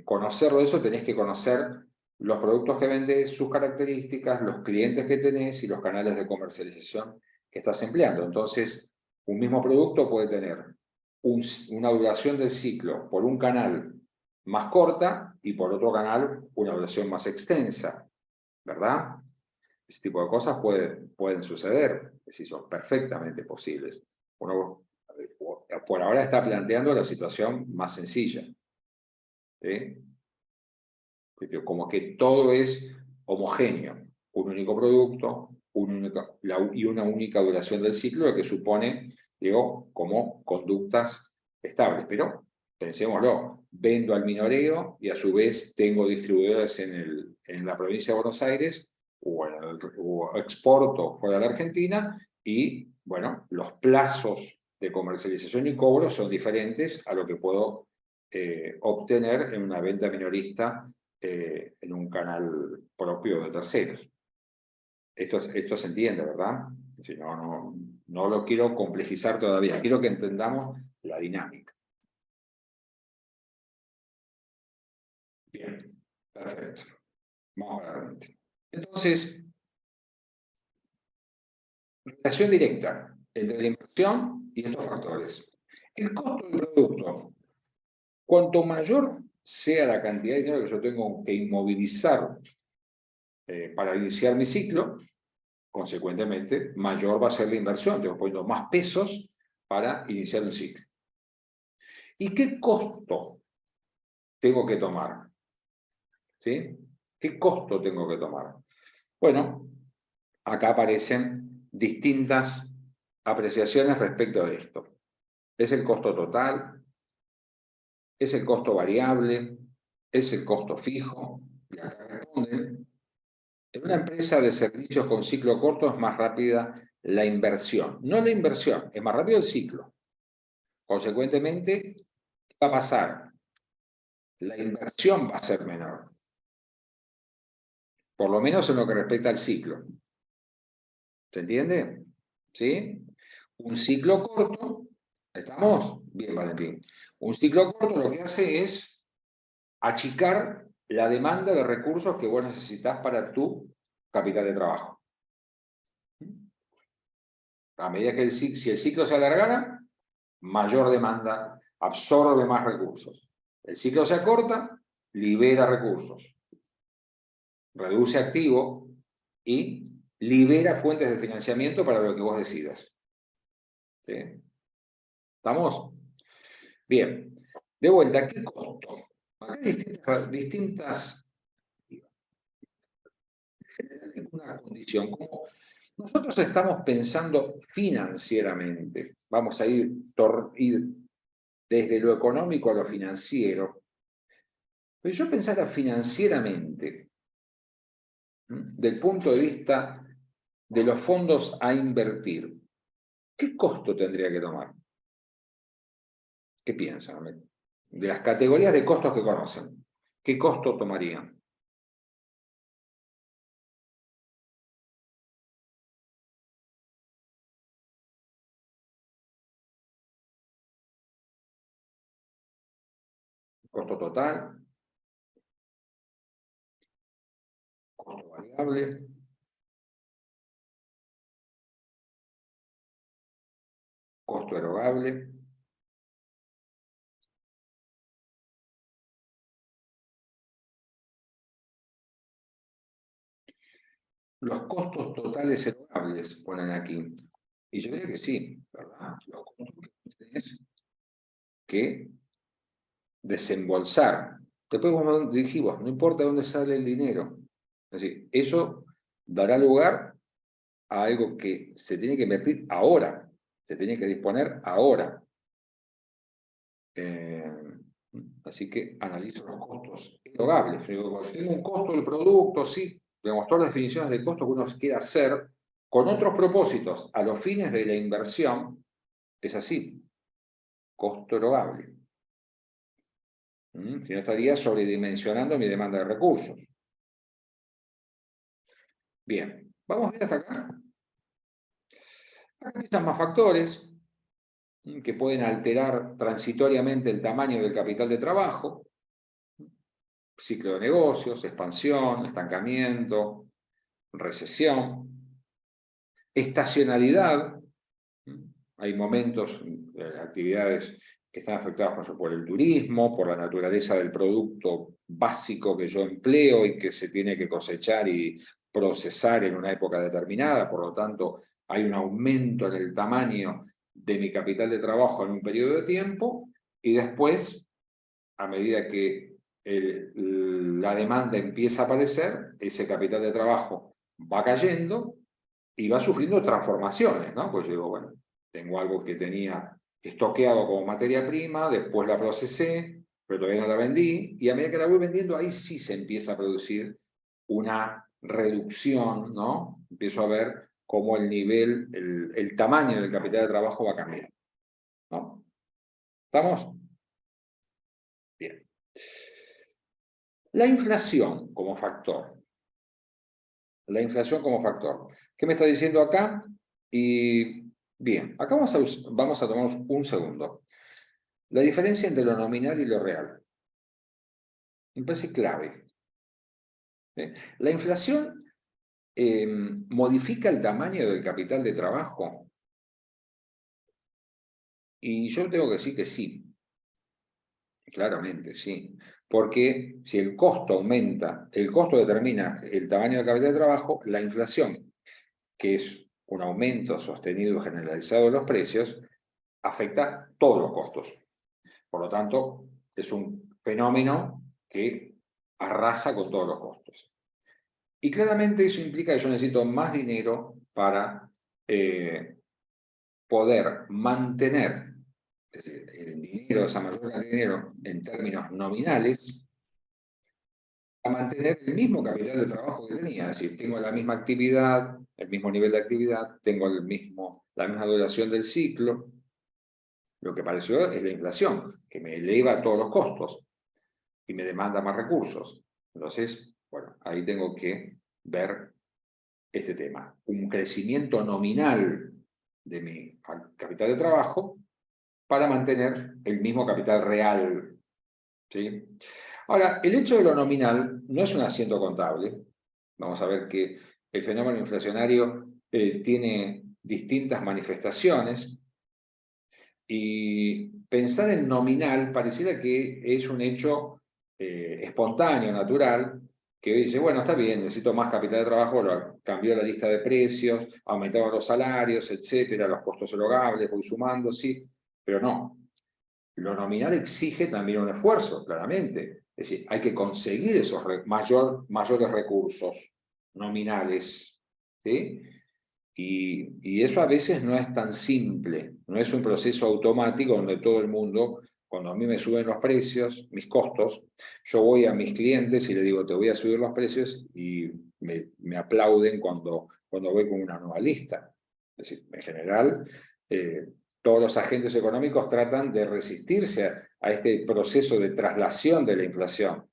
conocerlo eso tenés que conocer los productos que vendés, sus características, los clientes que tenés y los canales de comercialización que estás empleando. Entonces, un mismo producto puede tener una duración del ciclo por un canal más corta y por otro canal una duración más extensa, ¿verdad? Ese tipo de cosas pueden suceder, es decir, son perfectamente posibles. Uno por ahora está planteando la situación más sencilla, ¿sí? Como que todo es homogéneo, un único producto y una única duración del ciclo, lo que supone, digo, como conductas estables. Pero pensémoslo, vendo al minoreo y a su vez tengo distribuidores en la provincia de Buenos Aires o exporto fuera de la Argentina y, bueno, los plazos de comercialización y cobro son diferentes a lo que puedo obtener en una venta minorista en un canal propio de terceros. Esto se entiende, ¿verdad? Si no lo quiero complejizar todavía, quiero que entendamos la dinámica. Bien, perfecto. Vamos adelante. Entonces, relación directa entre la inversión y estos factores. El costo del producto. Cuanto mayor sea la cantidad de dinero que yo tengo que inmovilizar para iniciar mi ciclo, consecuentemente, mayor va a ser la inversión. Tengo poniendo más pesos para iniciar un ciclo. ¿Y qué costo tengo que tomar? ¿Sí? ¿Qué costo tengo que tomar? Bueno, acá aparecen distintas apreciaciones respecto de esto. ¿Es el costo total? ¿Es el costo variable? ¿Es el costo fijo? Y acá responden. En una empresa de servicios con ciclo corto es más rápida la inversión. No la inversión, es más rápido el ciclo. Consecuentemente, ¿qué va a pasar? La inversión va a ser menor. Por lo menos en lo que respecta al ciclo. ¿Se entiende? ¿Sí? Un ciclo corto, ¿estamos? Bien, Valentín. Un ciclo corto lo que hace es achicar la demanda de recursos que vos necesitas para tu capital de trabajo. A medida que si el ciclo se alargara, mayor demanda, absorbe más recursos. El ciclo se acorta, libera recursos, reduce activo y libera fuentes de financiamiento para lo que vos decidas. ¿Sí? ¿Estamos? Bien. De vuelta, ¿qué costo? Hay distintas una condición. Como nosotros estamos pensando financieramente, vamos a ir desde lo económico a lo financiero. Pero yo pensara financieramente, del punto de vista de los fondos a invertir, ¿qué costo tendría que tomar? ¿Qué piensan? De las categorías de costos que conocen, ¿qué costo tomarían? Costo total, costo variable, costo erogable. Los costos totales erogables ponen aquí. Y yo diría que sí, ¿verdad? Los costos que tenés que desembolsar. Después como dijimos, no importa dónde sale el dinero. Es decir, eso dará lugar a algo que se tiene que invertir ahora, se tiene que disponer ahora. Eh, Así que analizo los costos erogables. Tengo un costo del producto, sí, digamos, todas las definiciones de costo que uno quiere hacer con otros propósitos a los fines de la inversión, es así, costo erogable. Si no estaría sobredimensionando mi demanda de recursos. Bien, ¿vamos bien hasta acá? Acá empiezan más factores que pueden alterar transitoriamente el tamaño del capital de trabajo, ciclo de negocios, expansión, estancamiento, recesión, estacionalidad. Hay momentos, actividades que están afectadas por ejemplo, por el turismo, por la naturaleza del producto básico que yo empleo y que se tiene que cosechar y procesar en una época determinada, por lo tanto hay un aumento en el tamaño de mi capital de trabajo en un periodo de tiempo y después, a medida que la demanda empieza a aparecer, ese capital de trabajo va cayendo y va sufriendo transformaciones, ¿no? Pues yo digo, bueno, tengo algo que tenía estoqueado como materia prima, después la procesé, pero todavía no la vendí, y a medida que la voy vendiendo, ahí sí se empieza a producir una reducción, ¿no? Empiezo a ver cómo el nivel, el tamaño del capital de trabajo va cambiando, ¿no? ¿Estamos? Bien. La inflación como factor. La inflación como factor. ¿Qué me está diciendo acá? Y bien, acá vamos a tomar un segundo. La diferencia entre lo nominal y lo real. Me parece clave. La inflación modifica el tamaño del capital de trabajo. Y yo tengo que decir que sí. Claramente, sí. Porque si el costo aumenta, el costo determina el tamaño del capital de trabajo, la inflación, que es un aumento sostenido y generalizado de los precios, afecta todos los costos. Por lo tanto, es un fenómeno que arrasa con todos los costos. Y claramente eso implica que yo necesito más dinero para poder mantener, es decir, el dinero, esa mayor cantidad de dinero en términos nominales, a mantener el mismo capital de trabajo que tenía. Es decir, tengo la misma actividad, el mismo nivel de actividad, tengo la misma duración del ciclo. Lo que apareció es la inflación, que me eleva todos los costos y me demanda más recursos. Entonces, bueno, ahí tengo que ver este tema. Un crecimiento nominal de mi capital de trabajo para mantener el mismo capital real. ¿Sí? Ahora, el hecho de lo nominal no es un asiento contable. Vamos a ver que el fenómeno inflacionario tiene distintas manifestaciones y pensar en nominal pareciera que es un hecho espontáneo, natural, que dice, bueno, está bien, necesito más capital de trabajo, cambió la lista de precios, aumentaron los salarios, etcétera, los costos erogables, voy sumando, sí, pero no. Lo nominal exige también un esfuerzo, claramente. Es decir, hay que conseguir esos mayores recursos nominales, ¿sí? Y eso a veces no es tan simple, no es un proceso automático donde todo el mundo, cuando a mí me suben los precios, mis costos, yo voy a mis clientes y les digo, te voy a subir los precios y me aplauden cuando voy con una nueva lista. Es decir, en general, todos los agentes económicos tratan de resistirse a este proceso de traslación de la inflación,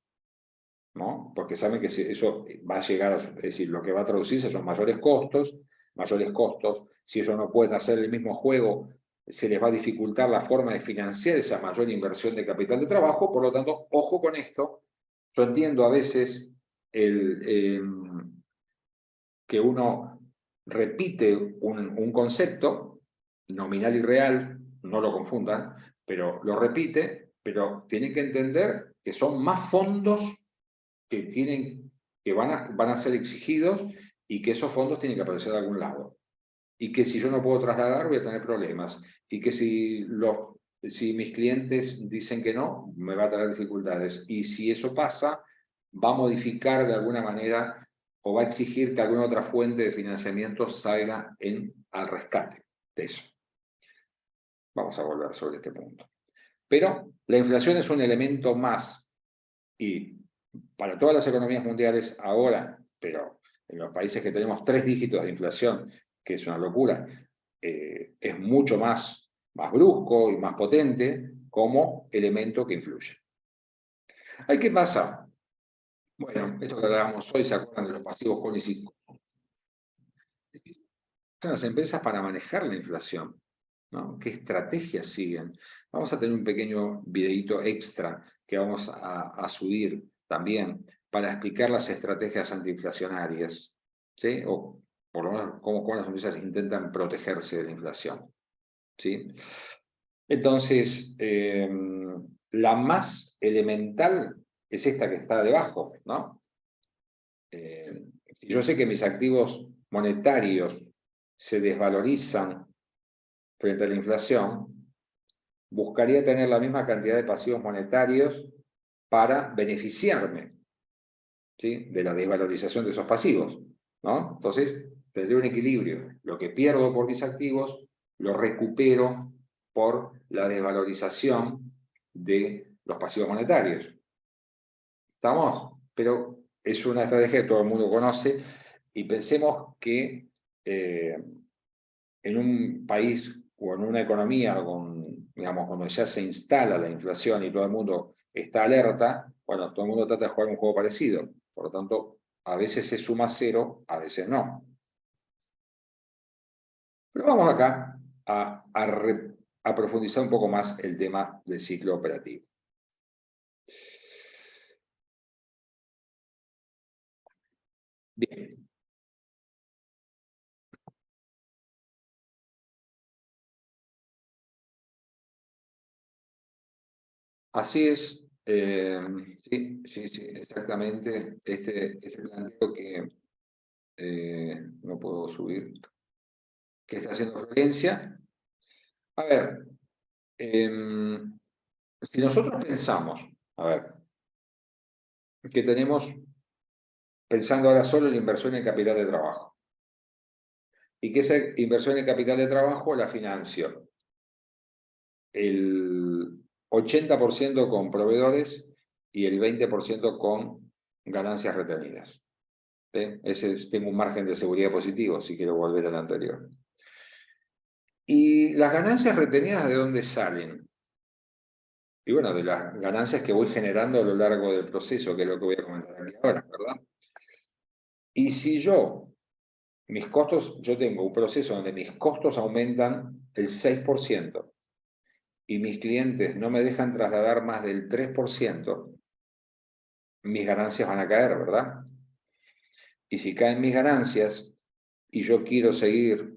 ¿no? Porque saben que eso va a llegar, es decir, lo que va a traducirse son mayores costos, si ellos no pueden hacer el mismo juego, se les va a dificultar la forma de financiar esa mayor inversión de capital de trabajo, por lo tanto, ojo con esto. Yo entiendo a veces que uno repite un concepto nominal y real, no lo confundan, pero lo repite, pero tienen que entender que son más fondos que van a ser exigidos y que esos fondos tienen que aparecer de algún lado. Y que si yo no puedo trasladar voy a tener problemas. Y que si mis clientes dicen que no, me va a traer dificultades. Y si eso pasa, va a modificar de alguna manera o va a exigir que alguna otra fuente de financiamiento salga al rescate de eso. Vamos a volver sobre este punto. Pero la inflación es un elemento más y para todas las economías mundiales ahora, pero en los países que tenemos 3 dígitos de inflación, que es una locura, es mucho más brusco y más potente como elemento que influye. ¿Qué pasa? Bueno, esto que hablábamos hoy, ¿se acuerdan de los pasivos cognitivos? Son las empresas para manejar la inflación, ¿no? ¿Qué estrategias siguen? Vamos a tener un pequeño videíto extra que vamos a subir también para explicar las estrategias antiinflacionarias, ¿sí? O por lo menos cómo las empresas intentan protegerse de la inflación, ¿sí? Entonces, la más elemental es esta que está debajo, ¿no? Si yo sé que mis activos monetarios se desvalorizan frente a la inflación, buscaría tener la misma cantidad de pasivos monetarios para beneficiarme, ¿sí?, de la desvalorización de esos pasivos, ¿no? Entonces, tendré un equilibrio. Lo que pierdo por mis activos, lo recupero por la desvalorización de los pasivos monetarios. ¿Estamos? Pero es una estrategia que todo el mundo conoce y pensemos que en un país o en una economía digamos, cuando ya se instala la inflación y todo el mundo está alerta, bueno, todo el mundo trata de jugar un juego parecido. Por lo tanto, a veces se suma cero, a veces no. Pero vamos acá a profundizar un poco más el tema del ciclo operativo. Bien. Así es, sí, exactamente. Este planteo que no puedo subir, que está haciendo Florencia. A ver, si nosotros pensamos, a ver, que tenemos, pensando ahora solo en inversión en capital de trabajo, y que esa inversión en capital de trabajo la financio el 80% con proveedores y el 20% con ganancias retenidas. Tengo un margen de seguridad positivo, si quiero volver al anterior. ¿Y las ganancias retenidas de dónde salen? Y bueno, de las ganancias que voy generando a lo largo del proceso, que es lo que voy a comentar aquí ahora, ¿verdad? Y si mis costos, yo tengo un proceso donde mis costos aumentan el 6% y mis clientes no me dejan trasladar más del 3%, mis ganancias van a caer, ¿verdad? Y si caen mis ganancias y yo quiero seguir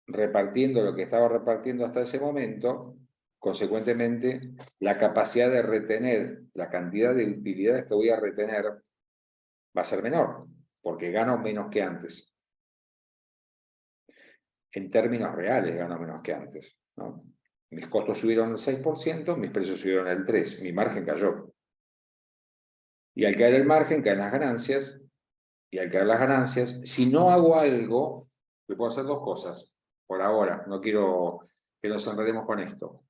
repartiendo lo que estaba repartiendo hasta ese momento, consecuentemente, la capacidad de retener, la cantidad de utilidades que voy a retener va a ser menor, porque gano menos que antes. En términos reales gano menos que antes, ¿no? Mis costos subieron el 6%, mis precios subieron el 3%, mi margen cayó. Y al caer el margen, caen las ganancias, y al caer las ganancias, si no hago algo, yo puedo hacer dos cosas. Por ahora, no quiero que nos enredemos con esto.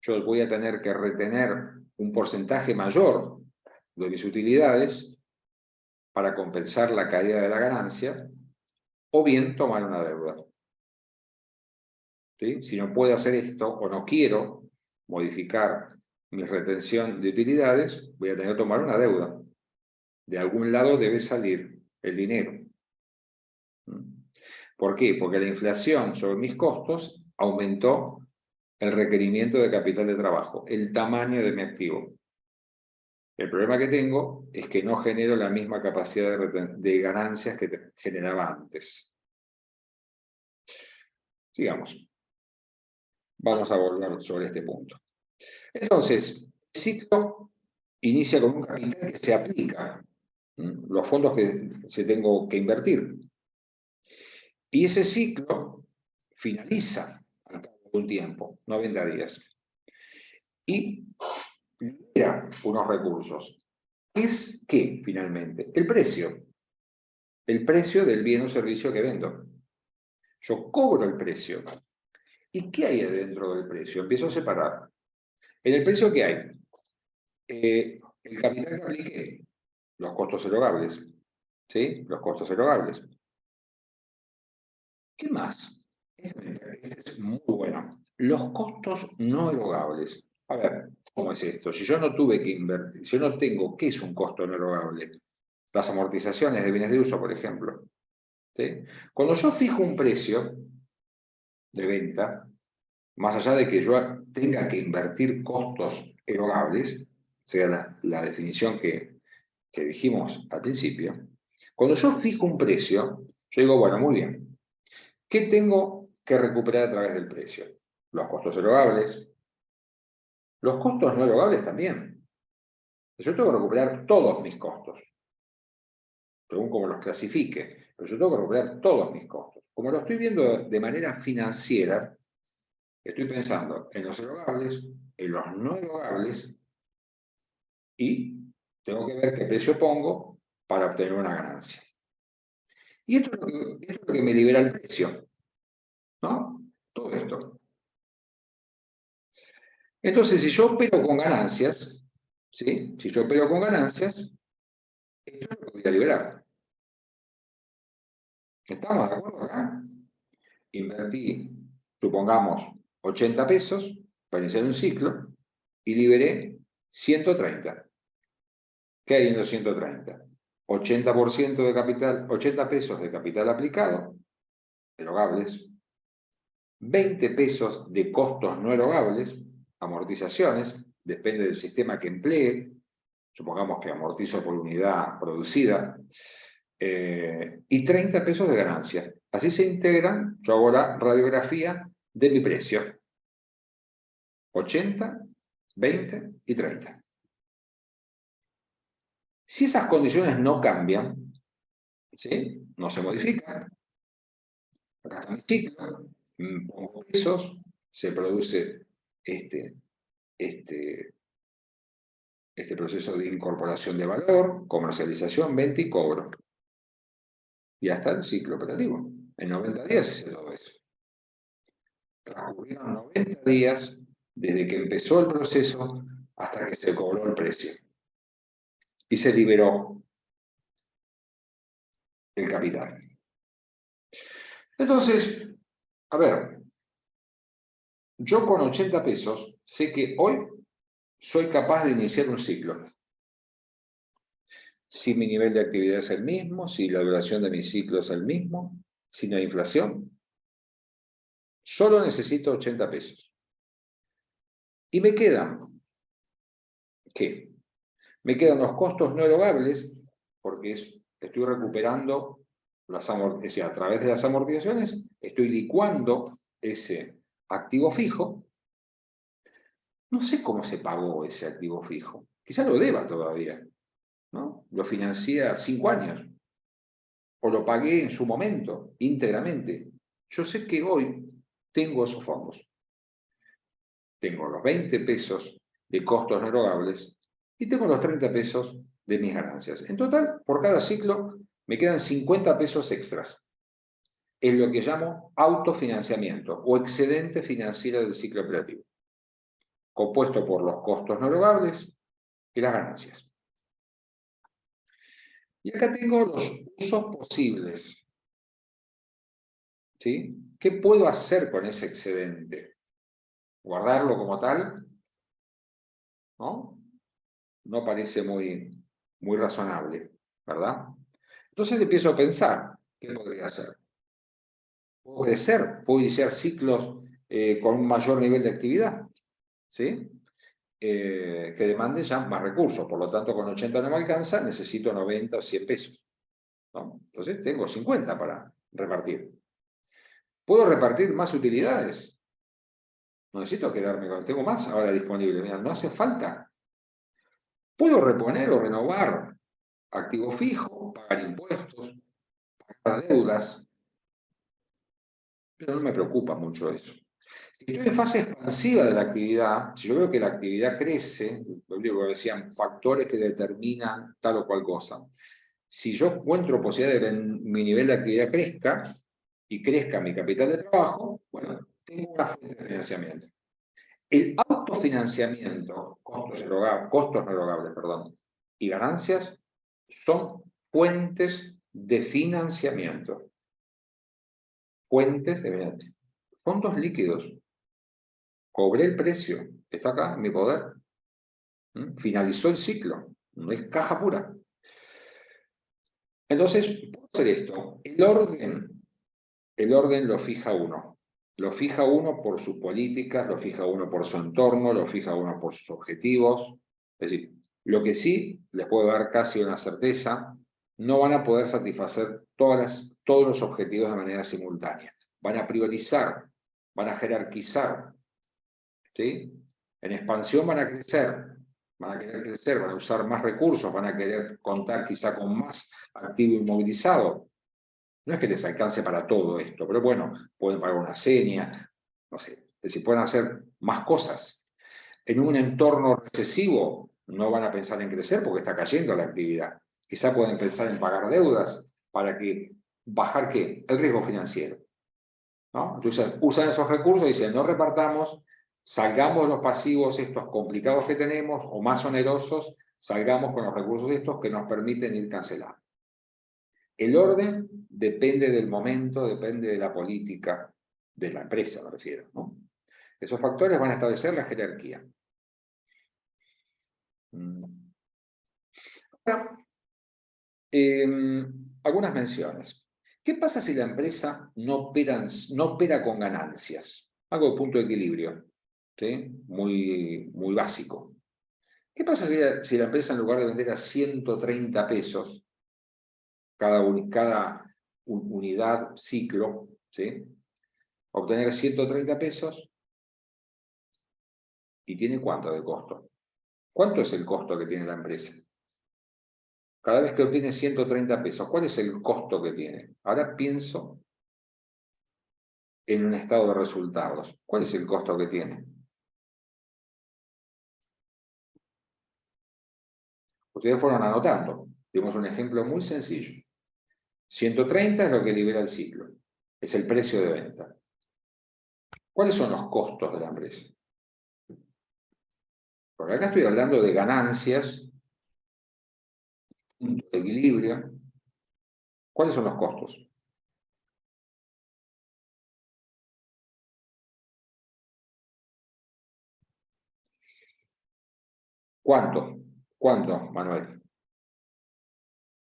Yo voy a tener que retener un porcentaje mayor de mis utilidades para compensar la caída de la ganancia, o bien tomar una deuda. ¿Sí? Si no puedo hacer esto, o no quiero modificar mi retención de utilidades, voy a tener que tomar una deuda. De algún lado debe salir el dinero. ¿Por qué? Porque la inflación sobre mis costos aumentó el requerimiento de capital de trabajo, el tamaño de mi activo. El problema que tengo es que no genero la misma capacidad de ganancias que generaba antes. Sigamos. Vamos a volver sobre este punto. Entonces, el ciclo inicia con un capital que se aplica, los fondos que se tengo que invertir. Y ese ciclo finaliza al cabo de un tiempo, 90 días. Y libera unos recursos. ¿Es qué, finalmente? El precio. El precio del bien o servicio que vendo. Yo cobro el precio. ¿Y qué hay dentro del precio? Empiezo a separar. En el precio, ¿qué hay? El capital que apliqué, los costos erogables. ¿Sí? Los costos erogables. ¿Qué más? Este es muy bueno. Los costos no erogables. A ver, ¿cómo es esto? Si yo no tuve que invertir, si yo no tengo, ¿qué es un costo no erogable? Las amortizaciones de bienes de uso, por ejemplo. ¿Sí? Cuando yo fijo un precio de venta, más allá de que yo tenga que invertir costos erogables, sea la definición que dijimos al principio, cuando yo fijo un precio, yo digo, bueno, muy bien, ¿qué tengo que recuperar a través del precio? Los costos erogables, los costos no erogables también. Yo tengo que recuperar todos mis costos, según como los clasifique, pero yo tengo que recuperar todos mis costos. Como lo estoy viendo de manera financiera, estoy pensando en los erogables, en los no erogables, y tengo que ver qué precio pongo para obtener una ganancia. Y esto es lo que me libera el precio, ¿no? Todo esto. Entonces, si yo opero con ganancias, ¿sí? Si yo opero con ganancias, esto es lo que voy a liberar. ¿Estamos de acuerdo acá? Invertí, supongamos, 80 pesos para iniciar un ciclo y liberé 130. ¿Qué hay en los 130? 80% de capital, 80 pesos de capital aplicado, erogables, 20 pesos de costos no erogables, amortizaciones, depende del sistema que emplee, supongamos que amortizo por unidad producida, y 30 pesos de ganancia. Así se integran, yo hago la radiografía de mi precio. 80, 20 y 30. Si esas condiciones no cambian, ¿sí? No se modifican, acá está mi ciclo, pongo pesos, se produce este proceso de incorporación de valor, comercialización, venta y cobro. Y hasta el ciclo operativo. En 90 días hice todo eso. Transcurrieron 90 días desde que empezó el proceso hasta que se cobró el precio. Y se liberó el capital. Entonces, a ver, yo con 80 pesos sé que hoy soy capaz de iniciar un ciclo. Si mi nivel de actividad es el mismo, si la duración de mi ciclo es el mismo, si no hay inflación, solo necesito 80 pesos. Y me quedan, ¿qué? Me quedan los costos no erogables, porque estoy recuperando, a través de las amortizaciones, estoy licuando ese activo fijo. No sé cómo se pagó ese activo fijo. Quizá lo deba todavía, ¿no? Lo financié a 5 años, o lo pagué en su momento, íntegramente. Yo sé que hoy tengo esos fondos. Tengo los 20 pesos de costos no erogables y tengo los 30 pesos de mis ganancias. En total, por cada ciclo, me quedan 50 pesos extras. Es lo que llamo autofinanciamiento o excedente financiero del ciclo operativo, compuesto por los costos no erogables y las ganancias. Y acá tengo los usos posibles. ¿Sí? ¿Qué puedo hacer con ese excedente? ¿Guardarlo como tal? ¿No? No parece muy razonable, ¿verdad? Entonces empiezo a pensar, ¿qué podría hacer? Puedo crecer, puedo iniciar ciclos con un mayor nivel de actividad, ¿sí? Que demande ya más recursos, por lo tanto con 80 no me alcanza, necesito 90 o 100 pesos, ¿no? Entonces tengo 50 para repartir. ¿Puedo repartir más utilidades? No necesito quedarme con, tengo más ahora disponible, mira, no hace falta. ¿Puedo reponer o renovar activo fijo, pagar impuestos, pagar deudas? Pero no me preocupa mucho eso. Si estoy en fase expansiva de la actividad, si yo veo que la actividad crece, lo único que decían, factores que determinan tal o cual cosa. Si yo encuentro posibilidad de que mi nivel de actividad crezca y crezca mi capital de trabajo, bueno, tengo una fuente de financiamiento. El autofinanciamiento, costos no erogables, perdón, y ganancias son fuentes de financiamiento. Fuentes de financiamiento. Fondos líquidos. Cobré el precio. Está acá, en mi poder. Finalizó el ciclo. No es caja pura. Entonces, puedo hacer esto. El orden lo fija uno. Lo fija uno por sus políticas, lo fija uno por su entorno, lo fija uno por sus objetivos. Es decir, lo que sí les puedo dar casi una certeza, no van a poder satisfacer todos los objetivos de manera simultánea. Van a priorizar, van a jerarquizar, ¿sí? En expansión van a querer crecer, van a usar más recursos, van a querer contar quizá con más activo inmovilizado. No es que les alcance para todo esto, pero bueno, pueden pagar una seña, no sé, es decir, pueden hacer más cosas. En un entorno recesivo no van a pensar en crecer porque está cayendo la actividad. Quizá pueden pensar en pagar deudas para que bajar ¿qué? El riesgo financiero, ¿no? Entonces usan esos recursos y dicen, no repartamos, salgamos los pasivos estos complicados que tenemos o más onerosos, salgamos con los recursos estos que nos permiten ir cancelando. El orden depende del momento, depende de la política de la empresa, me refiero, ¿no? Esos factores van a establecer la jerarquía. Ahora, algunas menciones. ¿Qué pasa si la empresa no opera con ganancias? Algo de punto de equilibrio, ¿sí? Muy básico. ¿Qué pasa si la empresa en lugar de vender a 130 pesos cada unidad ciclo, ¿sí? Obtener 130 pesos y tiene cuánto de costo? ¿Cuánto es el costo que tiene la empresa? Cada vez que obtiene 130 pesos, ¿cuál es el costo que tiene? Ahora pienso en un estado de resultados. ¿Cuál es el costo que tiene? Ustedes fueron anotando. Tenemos un ejemplo muy sencillo. 130 es lo que libera el ciclo. Es el precio de venta. ¿Cuáles son los costos de la empresa? Porque acá estoy hablando de ganancias, punto de equilibrio. ¿Cuáles son los costos? ¿Cuánto? ¿Cuánto, Manuel?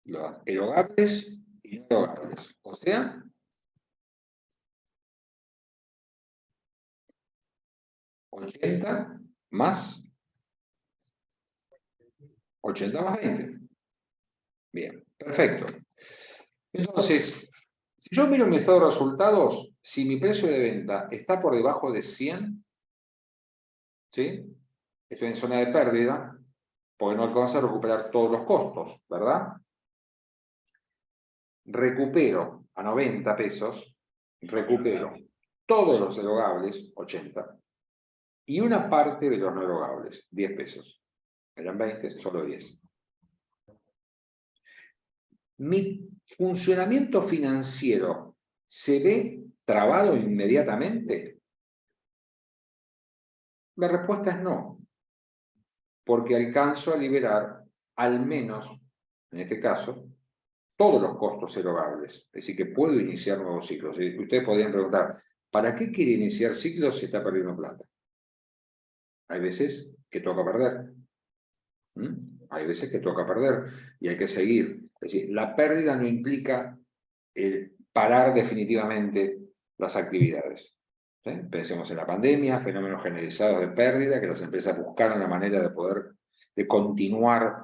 Los erogables y no erogables. O sea, 80 más 80 más 20. Bien, perfecto. Entonces, si yo miro mi estado de resultados, si mi precio de venta está por debajo de 100, ¿sí? Estoy en zona de pérdida, porque no alcanza a recuperar todos los costos, ¿verdad? Recupero a 90 pesos, recupero todos los erogables, 80, y una parte de los no erogables, 10 pesos. Eran 20, solo 10. ¿Mi funcionamiento financiero se ve trabado inmediatamente? La respuesta es no, porque alcanzo a liberar al menos, en este caso, todos los costos erogables. Es decir, que puedo iniciar nuevos ciclos. Y ustedes podrían preguntar, ¿para qué quiere iniciar ciclos si está perdiendo plata? Hay veces que toca perder. Hay veces que toca perder y hay que seguir. Es decir, la pérdida no implica parar definitivamente las actividades. ¿Sí? Pensemos en la pandemia, fenómenos generalizados de pérdida, que las empresas buscaron la manera de poder de continuar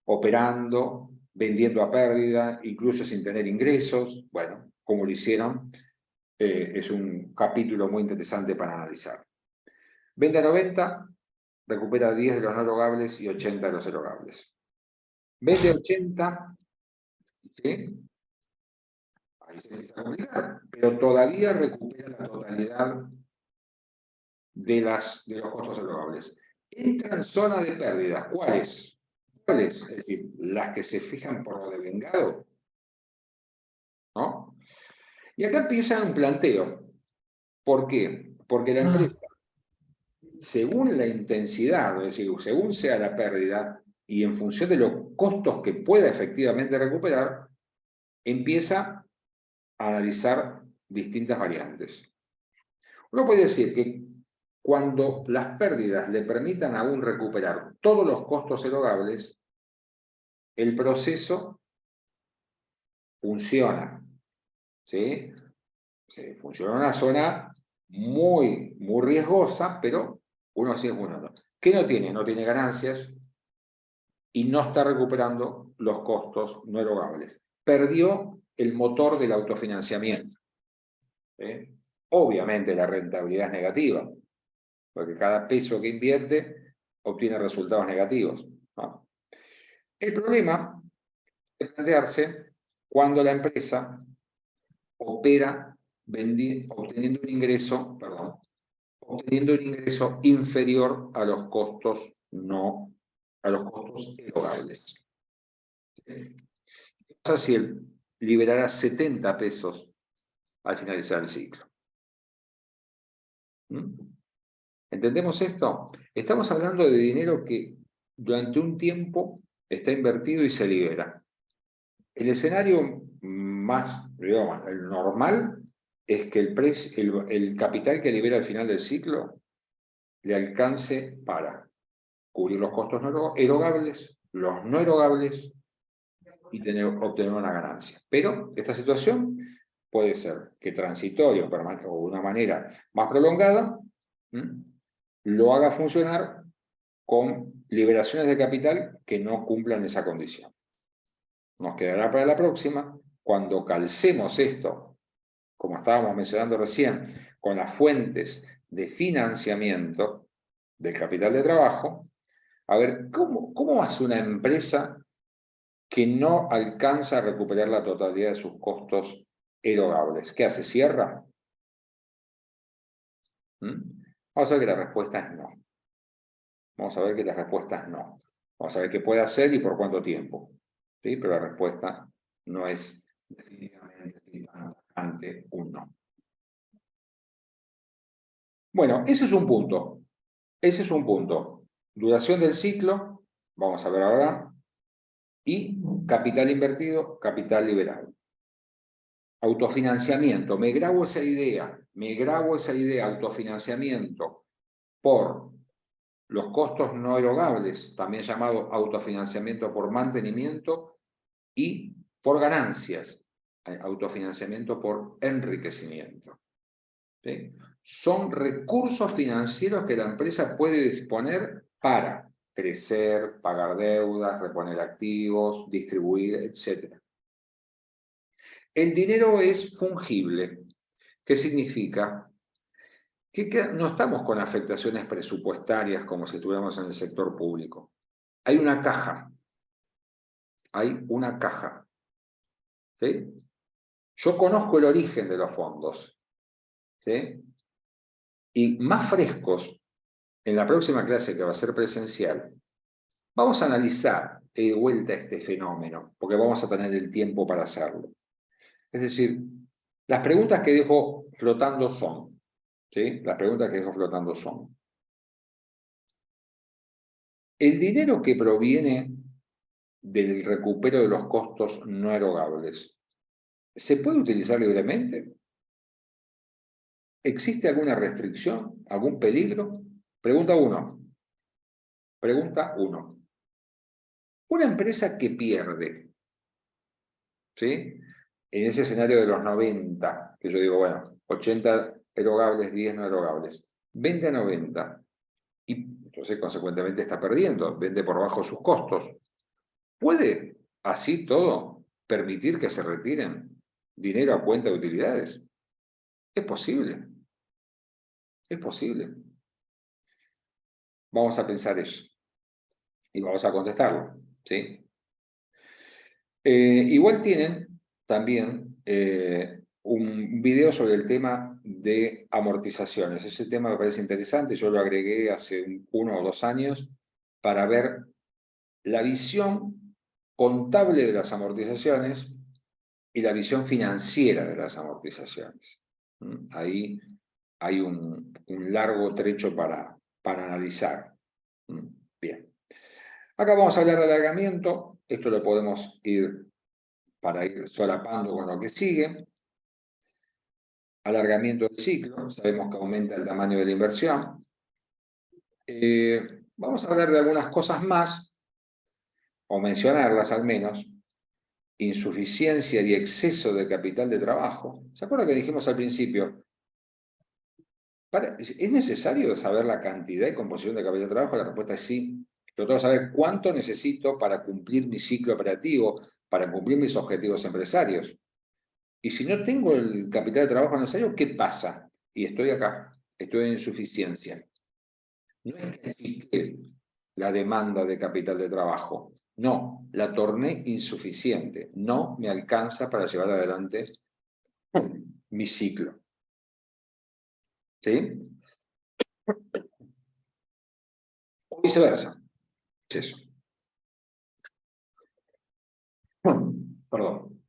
operando, vendiendo a pérdida, incluso sin tener ingresos. Bueno, como lo hicieron, es un capítulo muy interesante para analizar. Vende a 90, recupera 10 de los no erogables y 80 de los erogables. Vende 80, ¿sí? Ahí se empieza a complicar, pero todavía recupera la totalidad de los costos erogables. Entra en zona de pérdida. ¿Cuáles? ¿Cuáles? Es decir, las que se fijan por lo devengado, ¿no? Y acá empieza un planteo. ¿Por qué? Porque la empresa, según la intensidad, es decir, según sea la pérdida, y en función de los costos que pueda efectivamente recuperar, empieza a analizar distintas variantes. Uno puede decir que cuando las pérdidas le permitan aún recuperar todos los costos erogables, el proceso funciona. ¿Sí? Sí, funciona en una zona muy riesgosa, pero uno sí es bueno. ¿Qué no tiene? No tiene ganancias y no está recuperando los costos no erogables. Perdió el motor del autofinanciamiento. ¿Sí? Obviamente la rentabilidad es negativa, porque cada peso que invierte obtiene resultados negativos, ¿no? El problema es plantearse cuando la empresa opera obteniendo un ingreso inferior a los costos erogables. ¿Qué pasa si él liberara 70 pesos al finalizar el ciclo? ¿Entendemos esto? Estamos hablando de dinero que durante un tiempo está invertido y se libera. El escenario más, digamos, el normal es que el capital que libera al final del ciclo le alcance para cubrir los costos no erogables, los no erogables y obtener una ganancia. Pero esta situación puede ser que transitorio o de una manera más prolongada lo haga funcionar con liberaciones de capital que no cumplan esa condición. Nos quedará para la próxima, cuando calcemos esto, como estábamos mencionando recién, con las fuentes de financiamiento del capital de trabajo, a ver, ¿cómo hace una empresa que no alcanza a recuperar la totalidad de sus costos erogables? ¿Qué hace? ¿Cierra? Vamos a ver que la respuesta es no. Vamos a ver que la respuesta es no. Vamos a ver qué puede hacer y por cuánto tiempo. ¿Sí? Pero la respuesta no es definitivamente ante un no. Bueno, ese es un punto. Ese es un punto. Duración del ciclo, vamos a ver ahora, y capital invertido, capital liberado. autofinanciamiento, me grabo esa idea, autofinanciamiento por los costos no erogables, también llamado autofinanciamiento por mantenimiento, y por ganancias, autofinanciamiento por enriquecimiento. ¿Sí? Son recursos financieros que la empresa puede disponer para crecer, pagar deudas, reponer activos, distribuir, etc. El dinero es fungible. ¿Qué significa? Que no estamos con afectaciones presupuestarias como si estuviéramos en el sector público. Hay una caja. Hay una caja. ¿Sí? Yo conozco el origen de los fondos. ¿Sí? Y más frescos, en la próxima clase que va a ser presencial, vamos a analizar de vuelta este fenómeno, porque vamos a tener el tiempo para hacerlo. Es decir, las preguntas que dejo flotando son, ¿sí? Las preguntas que dejo flotando son, ¿el dinero que proviene del recupero de los costos no erogables se puede utilizar libremente? ¿Existe alguna restricción? ¿Algún peligro? Pregunta 1. Pregunta 1. Una empresa que pierde, ¿sí? En ese escenario de los 90, que yo digo, bueno, 80 erogables, 10 no erogables, vende a 90 y entonces consecuentemente está perdiendo, vende por bajo sus costos. ¿Puede así todo permitir que se retiren dinero a cuenta de utilidades? Es posible, es posible. Vamos a pensar eso y vamos a contestarlo, ¿sí? Igual tienen también un video sobre el tema de amortizaciones. Ese tema me parece interesante, yo lo agregué hace 1 o 2 años para ver la visión contable de las amortizaciones y la visión financiera de las amortizaciones. Ahí hay un largo trecho para analizar. Bien. Acá vamos a hablar de alargamiento. Esto lo podemos ir para ir solapando con lo que sigue. Alargamiento del ciclo. Sabemos que aumenta el tamaño de la inversión. Vamos a hablar de algunas cosas más, o mencionarlas al menos. Insuficiencia y exceso de capital de trabajo. ¿Se acuerdan que dijimos al principio? ¿Es necesario saber la cantidad y composición de capital de trabajo? La respuesta es sí. Yo tengo que saber cuánto necesito para cumplir mi ciclo operativo, para cumplir mis objetivos empresarios. Y si no tengo el capital de trabajo necesario, ¿qué pasa? Y estoy acá, estoy en insuficiencia. No es que achiqué la demanda de capital de trabajo. No, la torné insuficiente. No me alcanza para llevar adelante mi ciclo. ¿Sí? O viceversa. Es eso. Perdón.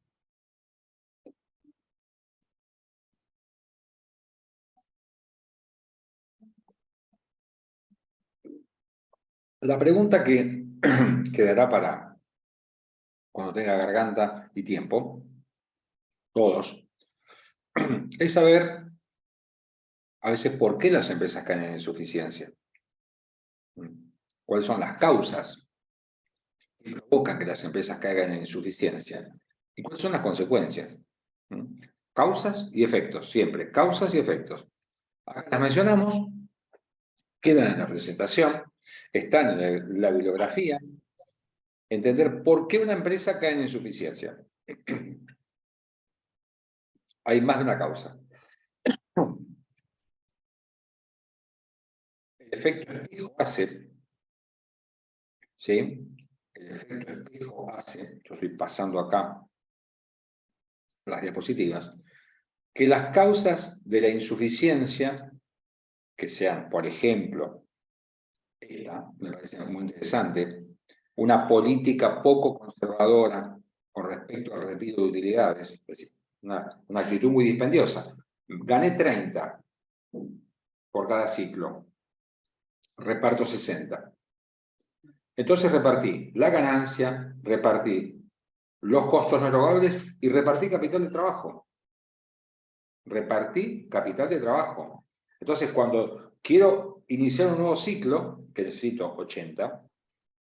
La pregunta que quedará para cuando tenga garganta y tiempo, todos, es saber a veces por qué las empresas caen en insuficiencia. ¿Cuáles son las causas que provocan que las empresas caigan en insuficiencia? ¿Y cuáles son las consecuencias? Causas y efectos, siempre, causas y efectos. Acá las mencionamos, quedan en la presentación, están en la bibliografía. Entender por qué una empresa cae en insuficiencia. Hay más de una causa. El efecto espejo hace, ¿sí? El efecto espejo hace, yo estoy pasando acá las diapositivas, que las causas de la insuficiencia, que sean, por ejemplo, esta, me parece muy interesante, una política poco conservadora con respecto al retiro de utilidades, es decir, una actitud muy dispendiosa. Gané 30 por cada ciclo, reparto 60. Entonces repartí la ganancia, repartí los costos no erogables y repartí capital de trabajo. repartí capital de trabajo. Entonces, cuando quiero iniciar un nuevo ciclo, que necesito 80,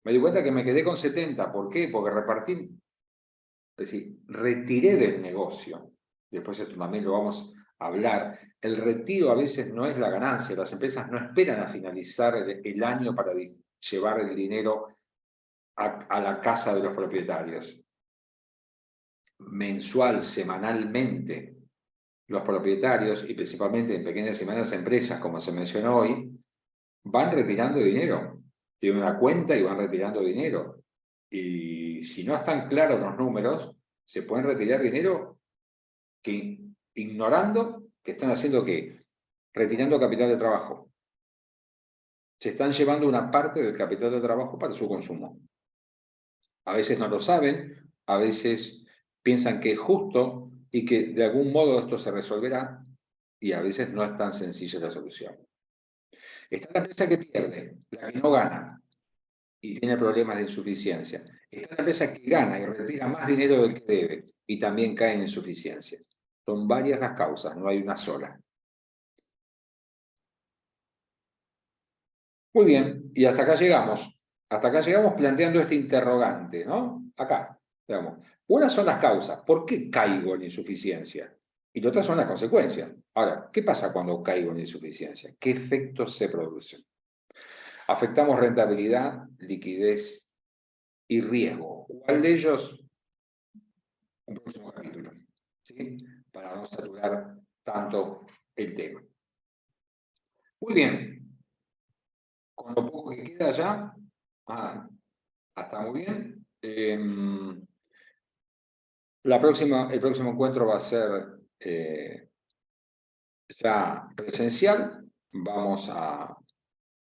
me di cuenta que me quedé con 70. ¿Por qué? Porque repartí, es decir, retiré del negocio. Después esto también lo vamos a hablar. El retiro a veces no es la ganancia. Las empresas no esperan a finalizar el año para llevar el dinero a la casa de los propietarios. Mensual, semanalmente, los propietarios, y principalmente en pequeñas y medianas empresas, como se mencionó hoy, van retirando dinero. Tienen una cuenta y van retirando dinero. Y si no están claros los números, se pueden retirar dinero que, ignorando que están haciendo ¿qué? Retirando capital de trabajo. Se están llevando una parte del capital de trabajo para su consumo. A veces no lo saben, a veces piensan que es justo y que de algún modo esto se resolverá, y a veces no es tan sencilla la solución. Está la empresa que pierde, la que no gana y tiene problemas de insuficiencia. Está la empresa que gana y retira más dinero del que debe y también cae en insuficiencia. Son varias las causas, no hay una sola. Muy bien, y hasta acá llegamos. Hasta acá llegamos planteando este interrogante, ¿no? Acá, digamos. Unas son las causas, ¿por qué caigo en insuficiencia? Y las otras son las consecuencias. Ahora, ¿qué pasa cuando caigo en insuficiencia? ¿Qué efectos se producen? Afectamos rentabilidad, liquidez y riesgo. ¿Cuál de ellos? Un próximo capítulo, ¿sí? Para no saturar tanto el tema. Muy bien, con lo poco que queda ya, está muy bien. El próximo encuentro va a ser ya presencial. Vamos a